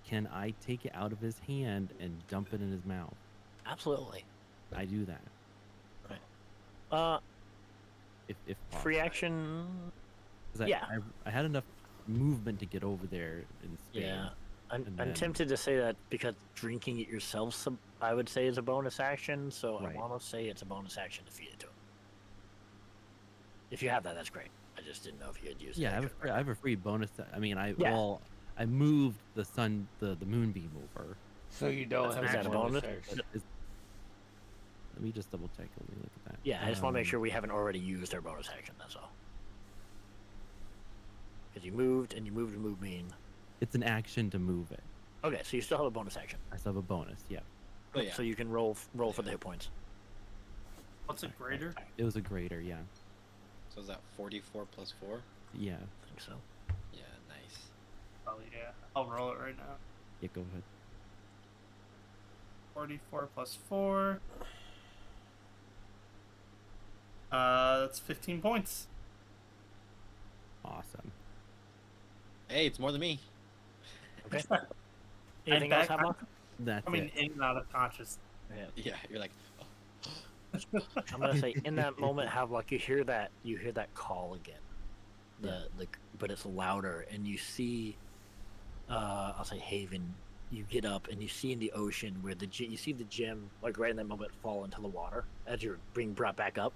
Can I take it out of his hand and dump it in his mouth? Absolutely. I do that. If Free possible. action. 'Cause yeah. I had enough movement to get over there and spin. Yeah. I'm then- tempted to say that because drinking it yourself, I would say is a bonus action. So Right. I want to say it's a bonus action to feed it to him. If you have that, that's great. I just didn't know if you had used it. Yeah, I have a free bonus. I mean, Yeah. I moved the moonbeam over. So you don't That's have Is that a bonus bonus? action. Let me just double check. Let me look at that. Yeah, I just want to make Um, sure we haven't already used our bonus action. That's all. Because you moved and you moved the moonbeam. It's an action to move it. Okay, so you still have a bonus action. I still have a bonus. Yeah, But yeah, So you can roll for the hit points. What's a greater? it was a greater. Yeah, so is that 44 plus 4? yeah, I think so. Yeah, nice. Oh yeah, I'll roll it right now. yeah. Go ahead. 44 plus 4. That's 15 points. Awesome. Hey, it's more than me. Okay. Anything else, back- Hemlock? That's I mean, it. in and out of conscious. Yeah. Yeah, you're like, I'm gonna say in that moment, Havelock, you hear that call again. But it's louder, and you see, I'll say Haven. You get up and you see in the ocean where you see the gem, like right in that moment, fall into the water as you're being brought back up,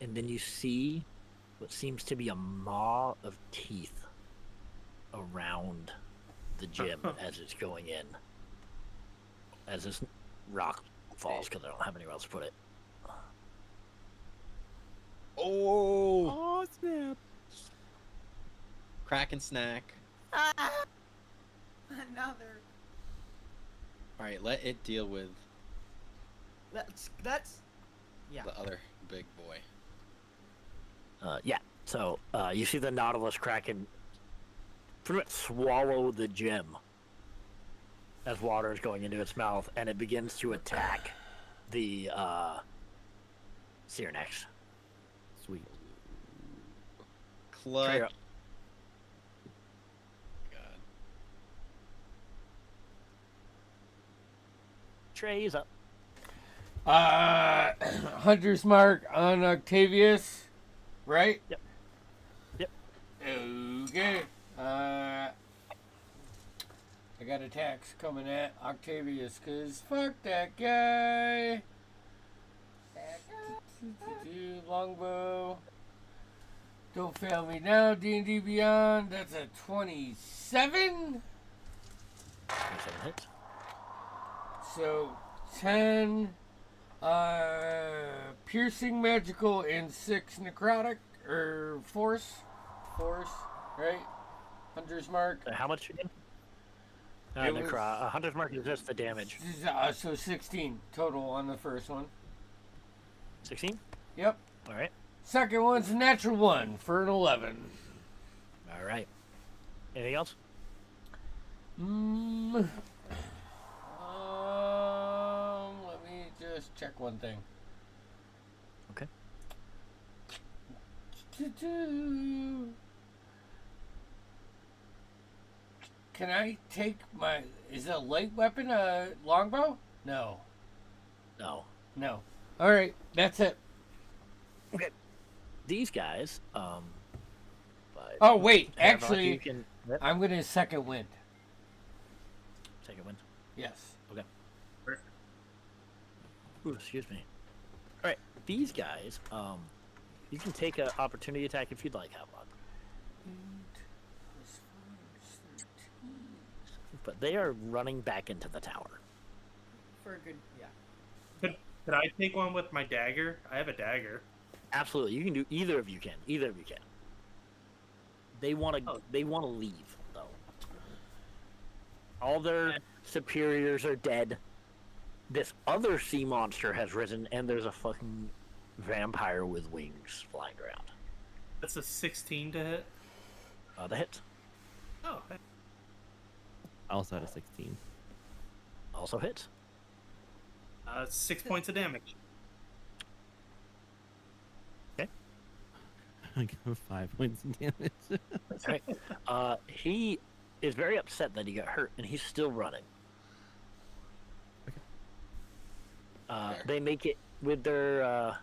and then you see what seems to be a maw of teeth around the gem as it's going in, as this rock falls because I don't have anywhere else to put it. oh, Oh snap! crack and snack. Another. All right, let it deal with That's. Yeah. the other big boy. Yeah. So you see the Nautilus Kraken pretty much swallow the gem as water is going into its mouth, and it begins to attack the Cyrenex. Sweet. Clutch. Trey, God. Trey is up. Hunter's mark on Octavius, right? Yep. Yep. Okay. I got attacks coming at Octavius, cause fuck that guy. Longbow. Don't fail me now, D&D Beyond. That's a 27. 27 hits. So 10 piercing magical and 6 necrotic or force, right? Hunter's mark. How much again? It was- Hunter's Mark is just the damage. So 16 total on the first one. 16? Yep. All right. Second one's a natural 1 for an 11. All right. Anything else? Let me just check one thing. Okay. Can I take my... Is it a light weapon a longbow? No. No. No. Alright, that's it. Okay. These guys, but Oh, wait. Havelock, Actually, you can I'm going to second wind. take a win. Yes. Ooh, excuse me. All right, these guys, you can take an opportunity attack if you'd like, Havelock. But they are running back into the tower. For a good. Yeah. Could I take one with my dagger? I have a dagger. Absolutely, you can do either of you can. Either of you can. They want to. Oh. They want to leave though. All their superiors are dead. This other sea monster has risen, and there's a fucking vampire with wings flying around. That's a 16 to hit. The hit Oh, hey. I also had a 16. also hits. 6 points of damage. I got 5 points of damage. Right. He is very upset that he got hurt, and he's still running. Fair. They make it with their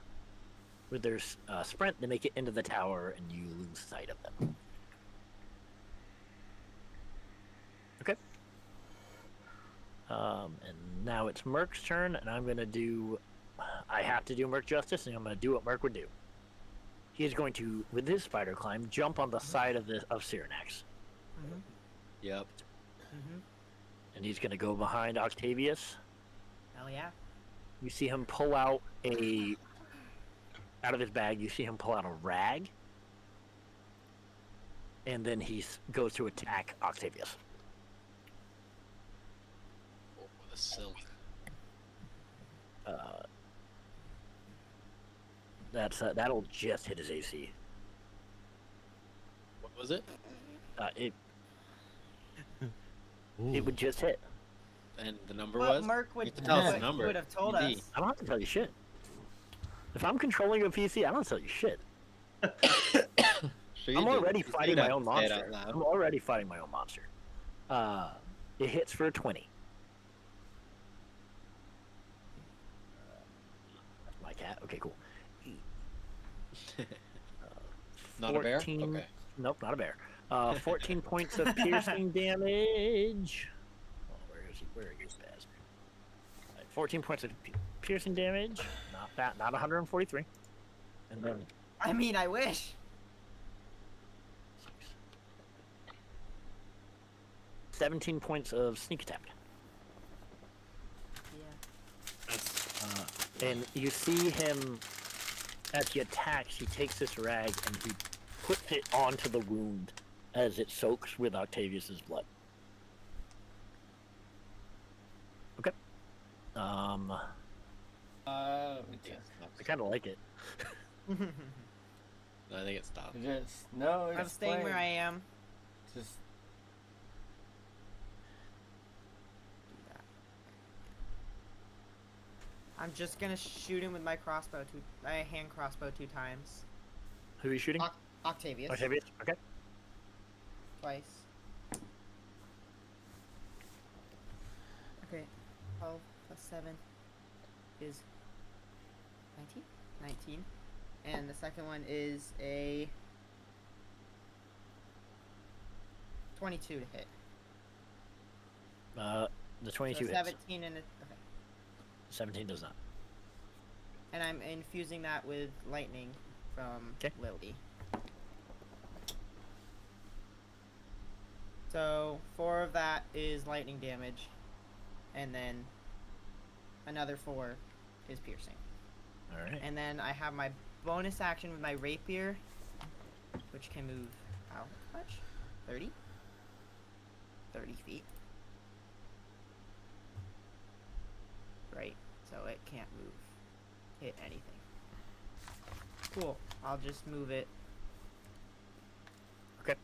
sprint. They make it into the tower, and you lose sight of them. Okay. And now it's Merc's turn, and I'm gonna do. I have to do Merc justice, and I'm gonna do what Merc would do. He is going to, with his spider climb, jump on the side of Cyrenax, Mm-hmm. Yep. Mm-hmm. and he's gonna go behind Octavius. Hell yeah. You see him pull out out of his bag. You see him pull out a rag, and then he goes to attack Octavius. Oh, the silk. That'll just hit his AC. What was it? It Ooh. would just hit. And the number Well, was? Merc You would, have to tell us the would- number. would have told ED. us. I don't have to tell you shit. If I'm controlling a PC, I don't tell you shit. Sure you I'm do. already You fighting do my have own to say it monster. out loud. I'm already fighting my own monster. It hits for a 20. That's my cat. Okay, cool. Not a bear? 14 Okay. Nope, not a bear. 14 points of piercing damage. Oh, where is he? Where are you, Spaz? 14 points of piercing damage. Not bad. Not 143. And then I mean, I wish. 17 points of sneak attack. Yeah. And you see him, as he attacks, he takes this rag and he puts it onto the wound as it soaks with Octavius's blood. Okay. I kind of like it. I think it stopped. It is. No, it's I'm staying where I playing. am. Just I'm just gonna shoot him with my crossbow my hand crossbow 2 times. Who are you shooting? Octavius. Octavius. Okay. Twice. Okay. 12 plus 7 is 19? 19. And the second one is a 22 to hit. The 22 so hits. 17 and okay. 17 does not. And I'm infusing that with lightning from 'Kay. Lily. So 4 of that is lightning damage, and then another 4 is piercing. All right. And then I have my bonus action with my rapier, which can move how much? 30? 30 feet. Right, so it can't hit anything. Cool, I'll just move it Okay.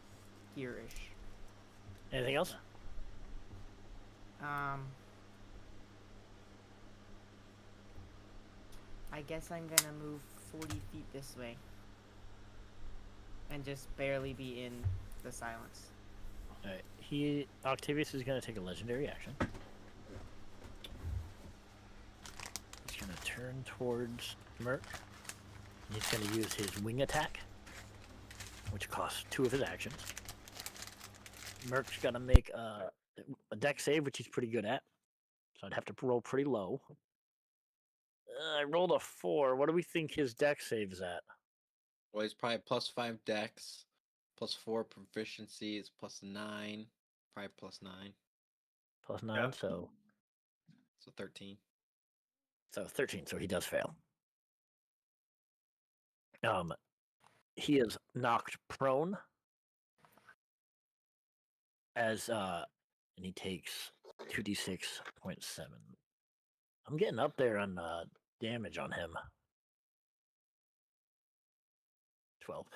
here-ish. Anything else? I guess I'm gonna move 40 feet this way. And just barely be in the silence. All right. Octavius is going to take a legendary action. He's going to turn towards Merc. He's going to use his wing attack, which costs 2 of his actions. Merc's going to make a dex save, which he's pretty good at. So I'd have to roll pretty low. I rolled a 4. What do we think his dex save is at? Well, he's probably +5 dex, +4 proficiency, it's +9, probably +9, Plus 9, Yeah. so 13. 13, so he does fail. He is knocked prone and he takes 2d6.7. I'm getting up there on damage on him. 12.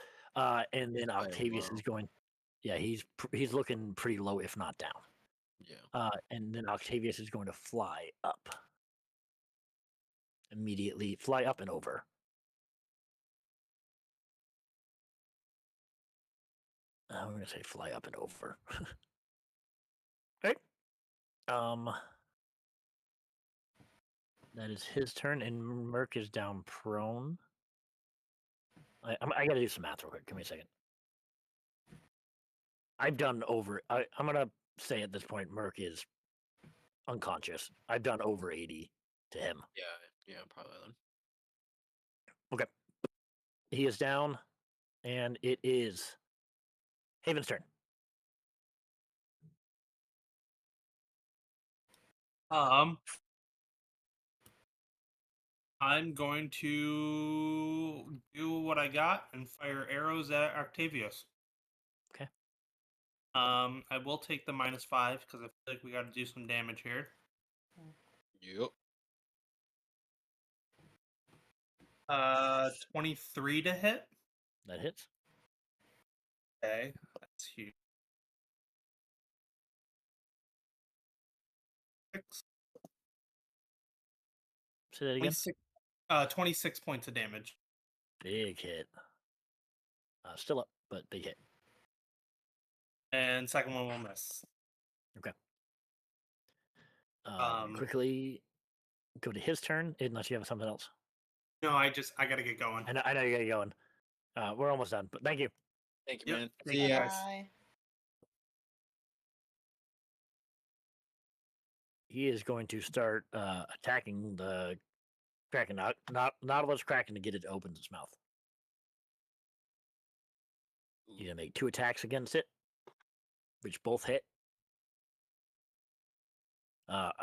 And then Quite Octavius low. is going. Yeah, he's looking pretty low, if not down. Yeah. And then Octavius is going to fly up. Immediately fly up and over. I'm going to say fly up and over. Right. That is his turn, and Merc is down prone. I got to do some math real quick. Give me a second. I've done over. I'm going to say at this point, Merc is unconscious. I've done over 80 to him. Yeah, probably then. Okay. He is down, and it is Haven's turn. I'm going to do what I got and fire arrows at Octavius. Okay. I will take the -5 because I feel like we got to do some damage here. Yep. 23 to hit. That hits. Okay, that's huge. Say that again. 26 points of damage. Big hit. Still up, but big hit. And second one will miss. Okay. Um, Quickly go to his turn, unless you have something else. No, I gotta get going. I know you got going. We're almost done, but thank you. Thank you, Yep. man. Thank See you, ya. guys. Bye. He is going to start attacking the Kraken. Nautilus Kraken to get it to open its mouth. He's gonna make 2 attacks against it, which both hit. I'm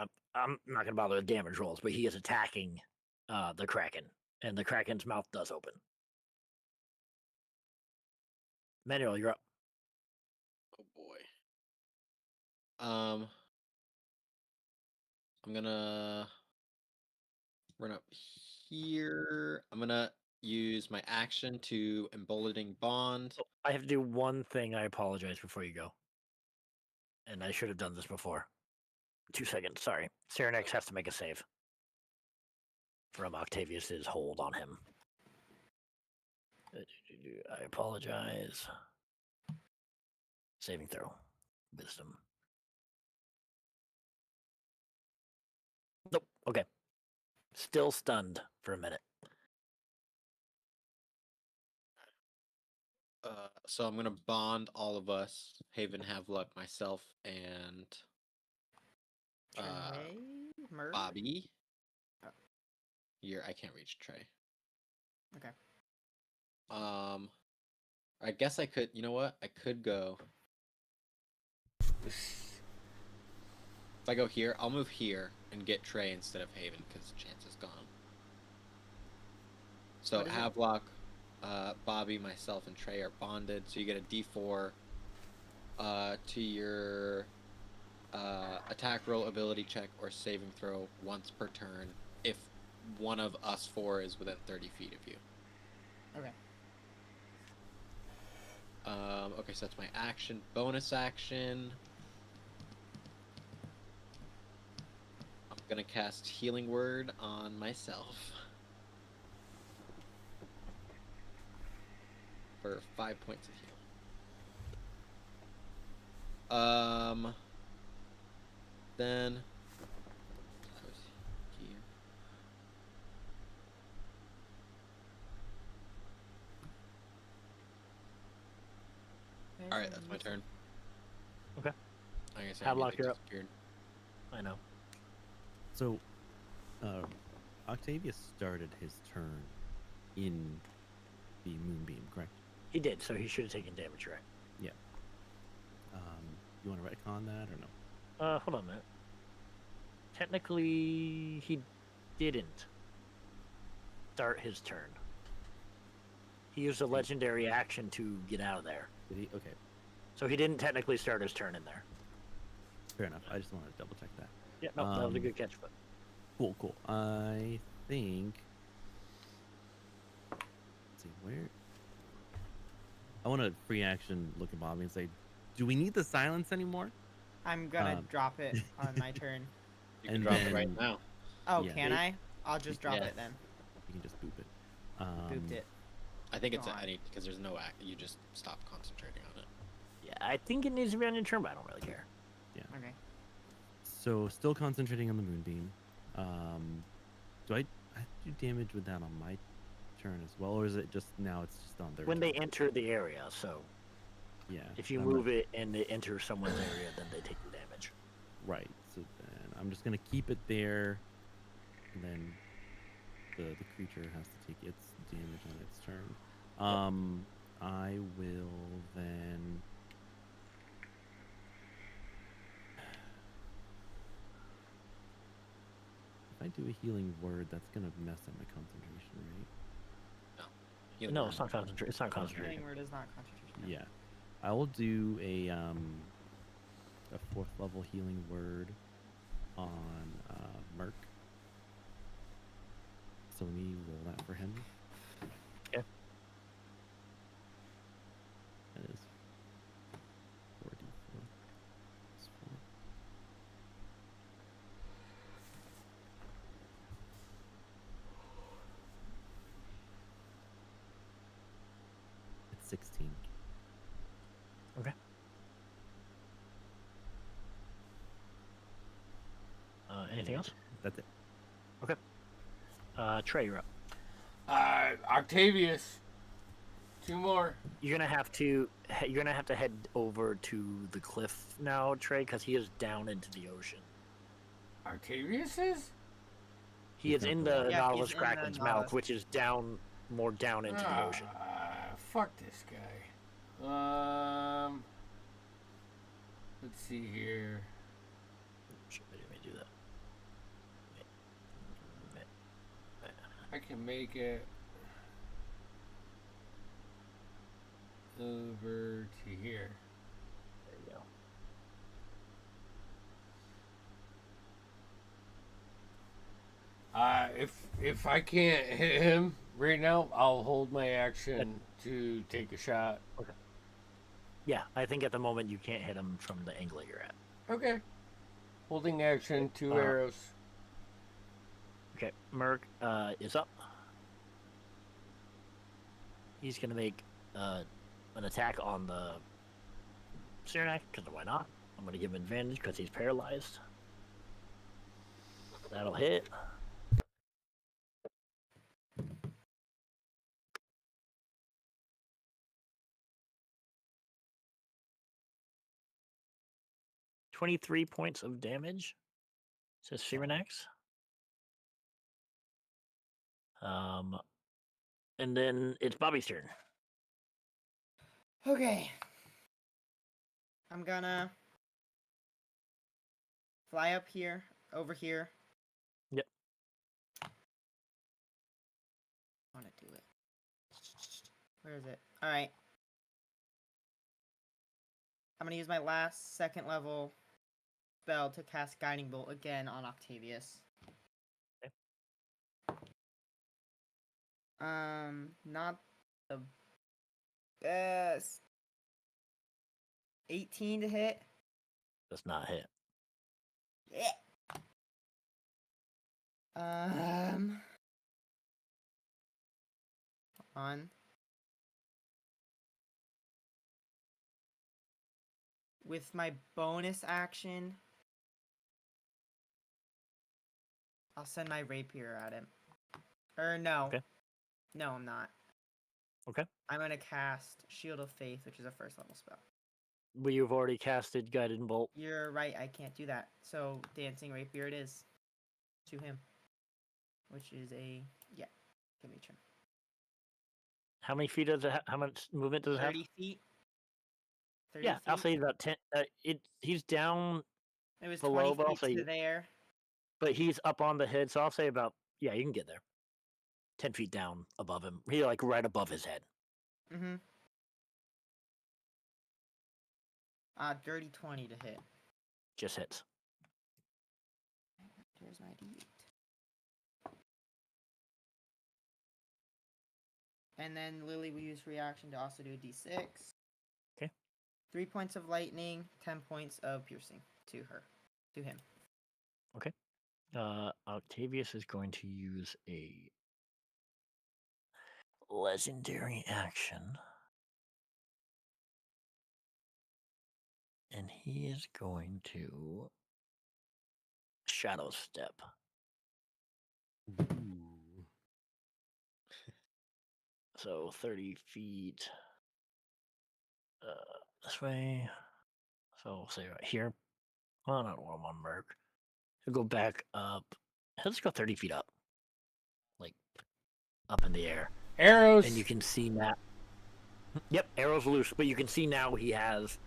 not gonna bother with damage rolls, but he is attacking the Kraken, and the Kraken's mouth does open. Manuel, you're up. Oh boy. I'm gonna run up here. I'm gonna use my action to emboldening bond. I have to do one thing. I apologize before you go, and I should have done this before. 2 seconds. Sorry. Cyranex has to make a save from Octavius's hold on him. I apologize. Saving throw. Wisdom. Nope. Okay. Still stunned for a minute. So I'm gonna bond all of us, Haven, Havelock, myself, and Trey? Murr? Bobby. Oh. I can't reach Trey. Okay. I guess I could. You know what? I could go. If I go here, I'll move here and get Trey instead of Haven because the chance is gone. So What is it? Havelock, Bobby, myself, and Trey are bonded. So you get a D4 to your attack roll, ability check, or saving throw once per turn if one of us 4 is within 30 feet of you. Okay. Okay, so that's my action. Bonus action. I'm gonna cast Healing Word on myself for 5 points of healing. Then here. All right, that's my turn. Okay. I guess Havelock, you're up. disappeared. I know. So, Octavius started his turn in the Moonbeam, correct? He did, so he should have taken damage, right? Yeah. You want to retcon that or no? Hold on a minute. Technically, he didn't start his turn. He used a legendary action to get out of there. Did he? Okay, So he didn't technically start his turn in there. fair enough. I just wanted to double check that. Yeah, no, that was a Um, good catch, but Cool. I think. Let's see where. I want to free action look at Bobby and say, "Do we need the silence anymore?" I'm gonna Um, drop it on my turn. You can And drop it right then- now. Oh, Yeah. can I? I'll just drop Yeah. it then. You can just boop it. Booped it. I think it's God. any because there's no act. You just stop concentrating on it. yeah, I think it needs to be on your turn, but I don't really care. Okay. So still concentrating on the Moonbeam. Do I have to do damage with that on my turn as well, or is it just now? It's just on their When they turn? enter the area, so Yeah. if you I'm move it and it enters someone's area, then they take the damage. Right. So then I'm I'm just gonna keep it there, and then the creature has to take its damage on its turn. I will then. If I do a healing word, that's gonna mess up my concentration, right? Healing No, word. it's not concentration. It's not concentration. Healing word is not concentration. no. Yeah, I will do a 4th level healing word on Merc. So let me roll that for him. Okay. That is 4d4 plus 4. It's 16. Anything else? That's it. Trey, you're up. Octavius. 2 more. You're gonna have to head over to the cliff now, Trey, because he is down into the ocean. Octavius is? He He's is not in the the one. Yeah, Nautilus he's in the Kraken's mouth, Nautilus. which is more down into the ocean. Fuck this guy. Let's see here. Shit, I didn't mean to do that. I can make it over to here. There you go. If I can't hit him right now, I'll hold my action to take a shot. Yeah, I think at the moment you can't hit him from the angle you're at. Okay. Holding action, 2 Uh, arrows. Okay, Merc is up. He's gonna make an attack on the Cyrenac, because why not? I'm gonna give him advantage because he's paralyzed. That'll hit. "23 points of damage," says Cyrenax. And then it's Bobby's turn. Okay. I'm gonna fly up here, over here. Yep. I want to do it. Where is it? All right. I'm gonna use my last 2nd level spell to cast Guiding Bolt again on Octavius. Okay. Not the best. 18 to hit. Does not hit. Yeah. On. With my bonus action, I'll send my rapier at him. Or no. Okay. No, I'm not. Okay. I'm gonna cast Shield of Faith, which is a 1st level spell. Well, you've already casted Guided Bolt. You're right, I can't do that. So Dancing Rapier it is to him. Which is a give me a turn. How many feet does it have? How much movement does it have? 30 feet. 30 Yeah, I'll feet? say about 10. He's down, It was below, 20 but I'll feet say- to there. but he's up on the head, so I'll say about, yeah, you can get there. 10 feet down above him. He like right above his head. Mm-hmm. Dirty 20 to hit. Just hits. Here's my D8. And then Lily will use reaction to also do a D6. Okay. 3 points of lightning, 10 points of piercing to him. Octavius is going to use a legendary action. And he is going to Shadow Step. Ooh. So 30 feet this way. So we'll say right here. Oh, not one Merc. He'll go back up. He'll just go 30 feet up. Like, up in the air. Arrows. And you can see now. Yep, arrows loose, but you can see now he has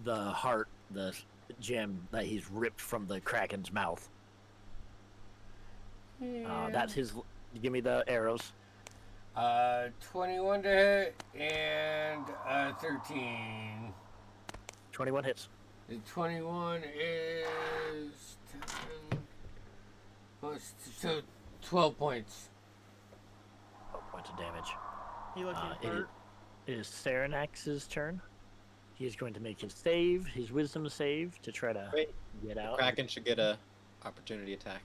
the heart, the gem that he's ripped from the Kraken's mouth. That's his. Give me the arrows. 21 to hit and 13. 21 hits. The 21 is 10 plus, so 12 points. 12 points of damage. He looking It hurt. is Saranax's turn. He is going to make his save, his wisdom save, to try to Wait, get the out. Kraken should get a opportunity attack.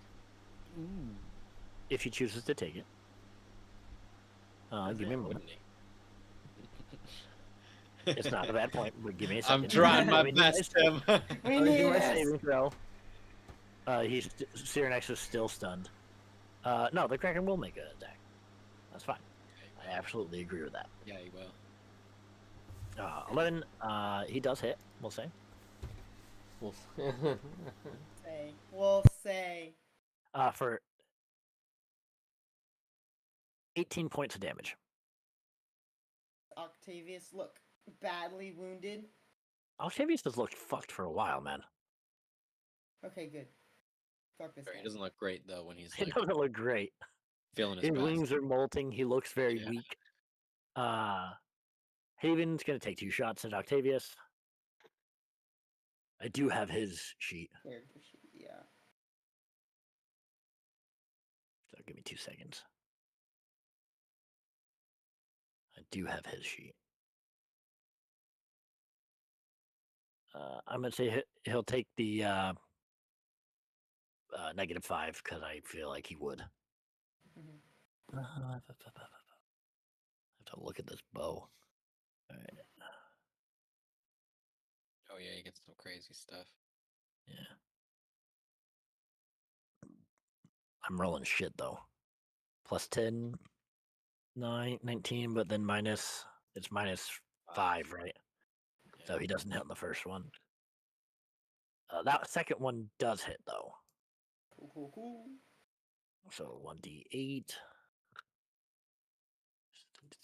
If he chooses to take it. Give me a moment. Wouldn't he? It's not a bad point, but give me a second. I'm trying my Let me do best, Tim. Let me do my saving throw. Cyrenex is still stunned. No, the Kraken will make an attack. That's fine. I absolutely agree with that. Yeah, he will. 11, he does hit, we'll say. Say. We'll say. For 18 points of damage. Octavius look badly wounded. Octavius has looked fucked for a while, man. Okay, good. Fuck this He guy. doesn't look great though when he's He like doesn't look great. feeling his His best. wings are molting. He looks very Yeah. weak. Haven's going to take 2 shots at Octavius. I do have his sheet, Character sheet, yeah. so give me 2 seconds. I do have his sheet. I'm going to say he'll take the -5 because I feel like he would. Mhm. I have to look at this bow. All right. Oh yeah, he gets some crazy stuff. Yeah. I'm rolling shit though. Plus 10, 9, 19, but then it's -5, right? So he doesn't hit on the first one. That second one does hit though. Cool. So 1d8.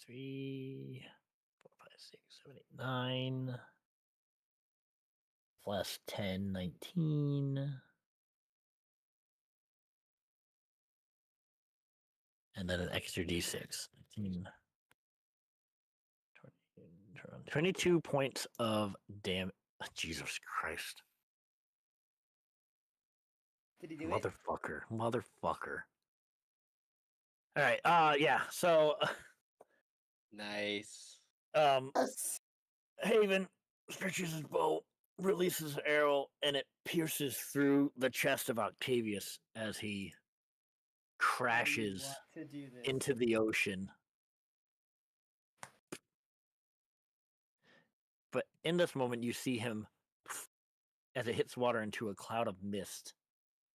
3, 4, 5, 6, 7, 8, 9. Plus 10, 19. And then an extra d6. 19, 20, 22 points of damage. Jesus Christ. Did he do it? Motherfucker. All right. Yeah. So, Nice. Yes. Haven stretches his bow, releases an arrow, and it pierces through the chest of Octavius as he crashes Want to do this. into the ocean. But in this moment, you see him as it hits water into a cloud of mist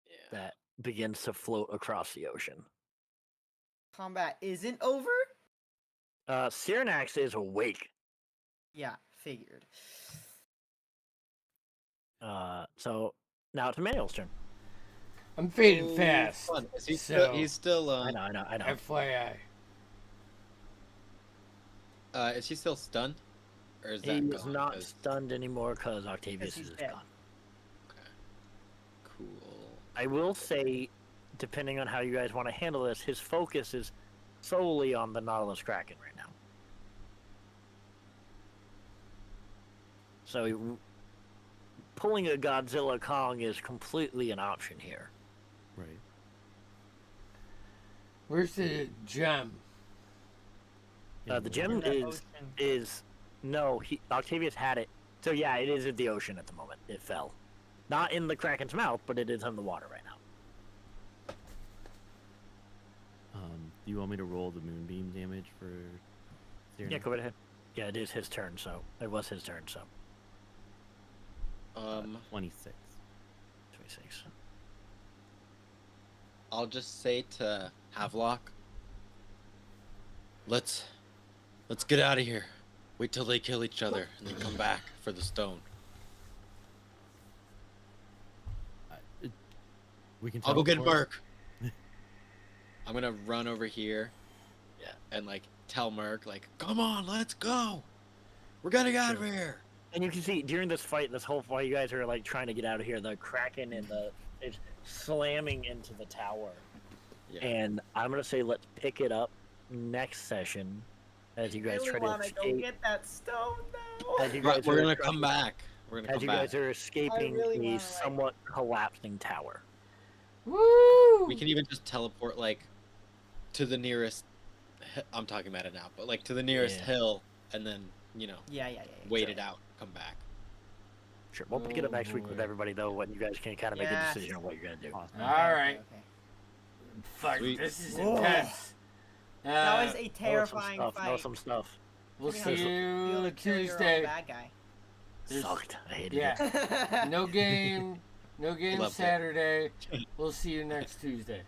Yeah. that begins to float across the ocean. Combat isn't over? Cyrenax is awake. Yeah, figured. So now it's Manuel's turn. I'm fading fast. Fun. Is he So- he's still I know. FYI. is he still stunned? Or is He that is gone? not 'Cause- stunned anymore because Octavius he's is dead. gone. Okay. Cool. I will say, depending on how you guys want to handle this, his focus is solely on the Nautilus Kraken right now. So pulling a Godzilla Kong is completely an option here. Right. Where's the gem? The gem In the is ocean. no. Octavius had it. So yeah, it is in the ocean at the moment. It fell, not in the Kraken's mouth, but it is in the water right now. Do you want me to roll the moonbeam damage for? Yeah, go right ahead. Yeah, it is his turn. So it was his turn. So 26. 26. I'll just say to Havelock, let's get out of here. Wait till they kill each other and then come back for the stone. We can. I'll go get teleport. Merc. I'm gonna run over here. Yeah. And like tell Merc, like, come on, let's go. We're getting out of here. And you can see during this fight, this whole fight, you guys are like trying to get out of here. The Kraken and it's slamming into the tower. Yeah. And I'm gonna say let's pick it up next session as you guys try to wanna escape. go get that stone now. As you guys We're are gonna trying- come back. We're gonna As come you back. guys are escaping really the wanna, like- somewhat collapsing tower. Woo! We can even just teleport like to the nearest. I'm talking about it now, but like to the nearest Yeah. hill, and then Yeah. wait it out, come back. Sure, we'll pick it up next week with boy. everybody though, and you guys can kind of make a Yes. decision on what you're gonna do. Awesome. All right. Okay. Fuck, Sweet. this is Whoa. intense. That was a That was terrifying some stuff. That was fight. some stuff. We'll Funny see how you feel you to kill your own Tuesday. bad guy. There's- Sucked. I hated Yeah. it. No game Loved it. Saturday. We'll see you next Tuesday.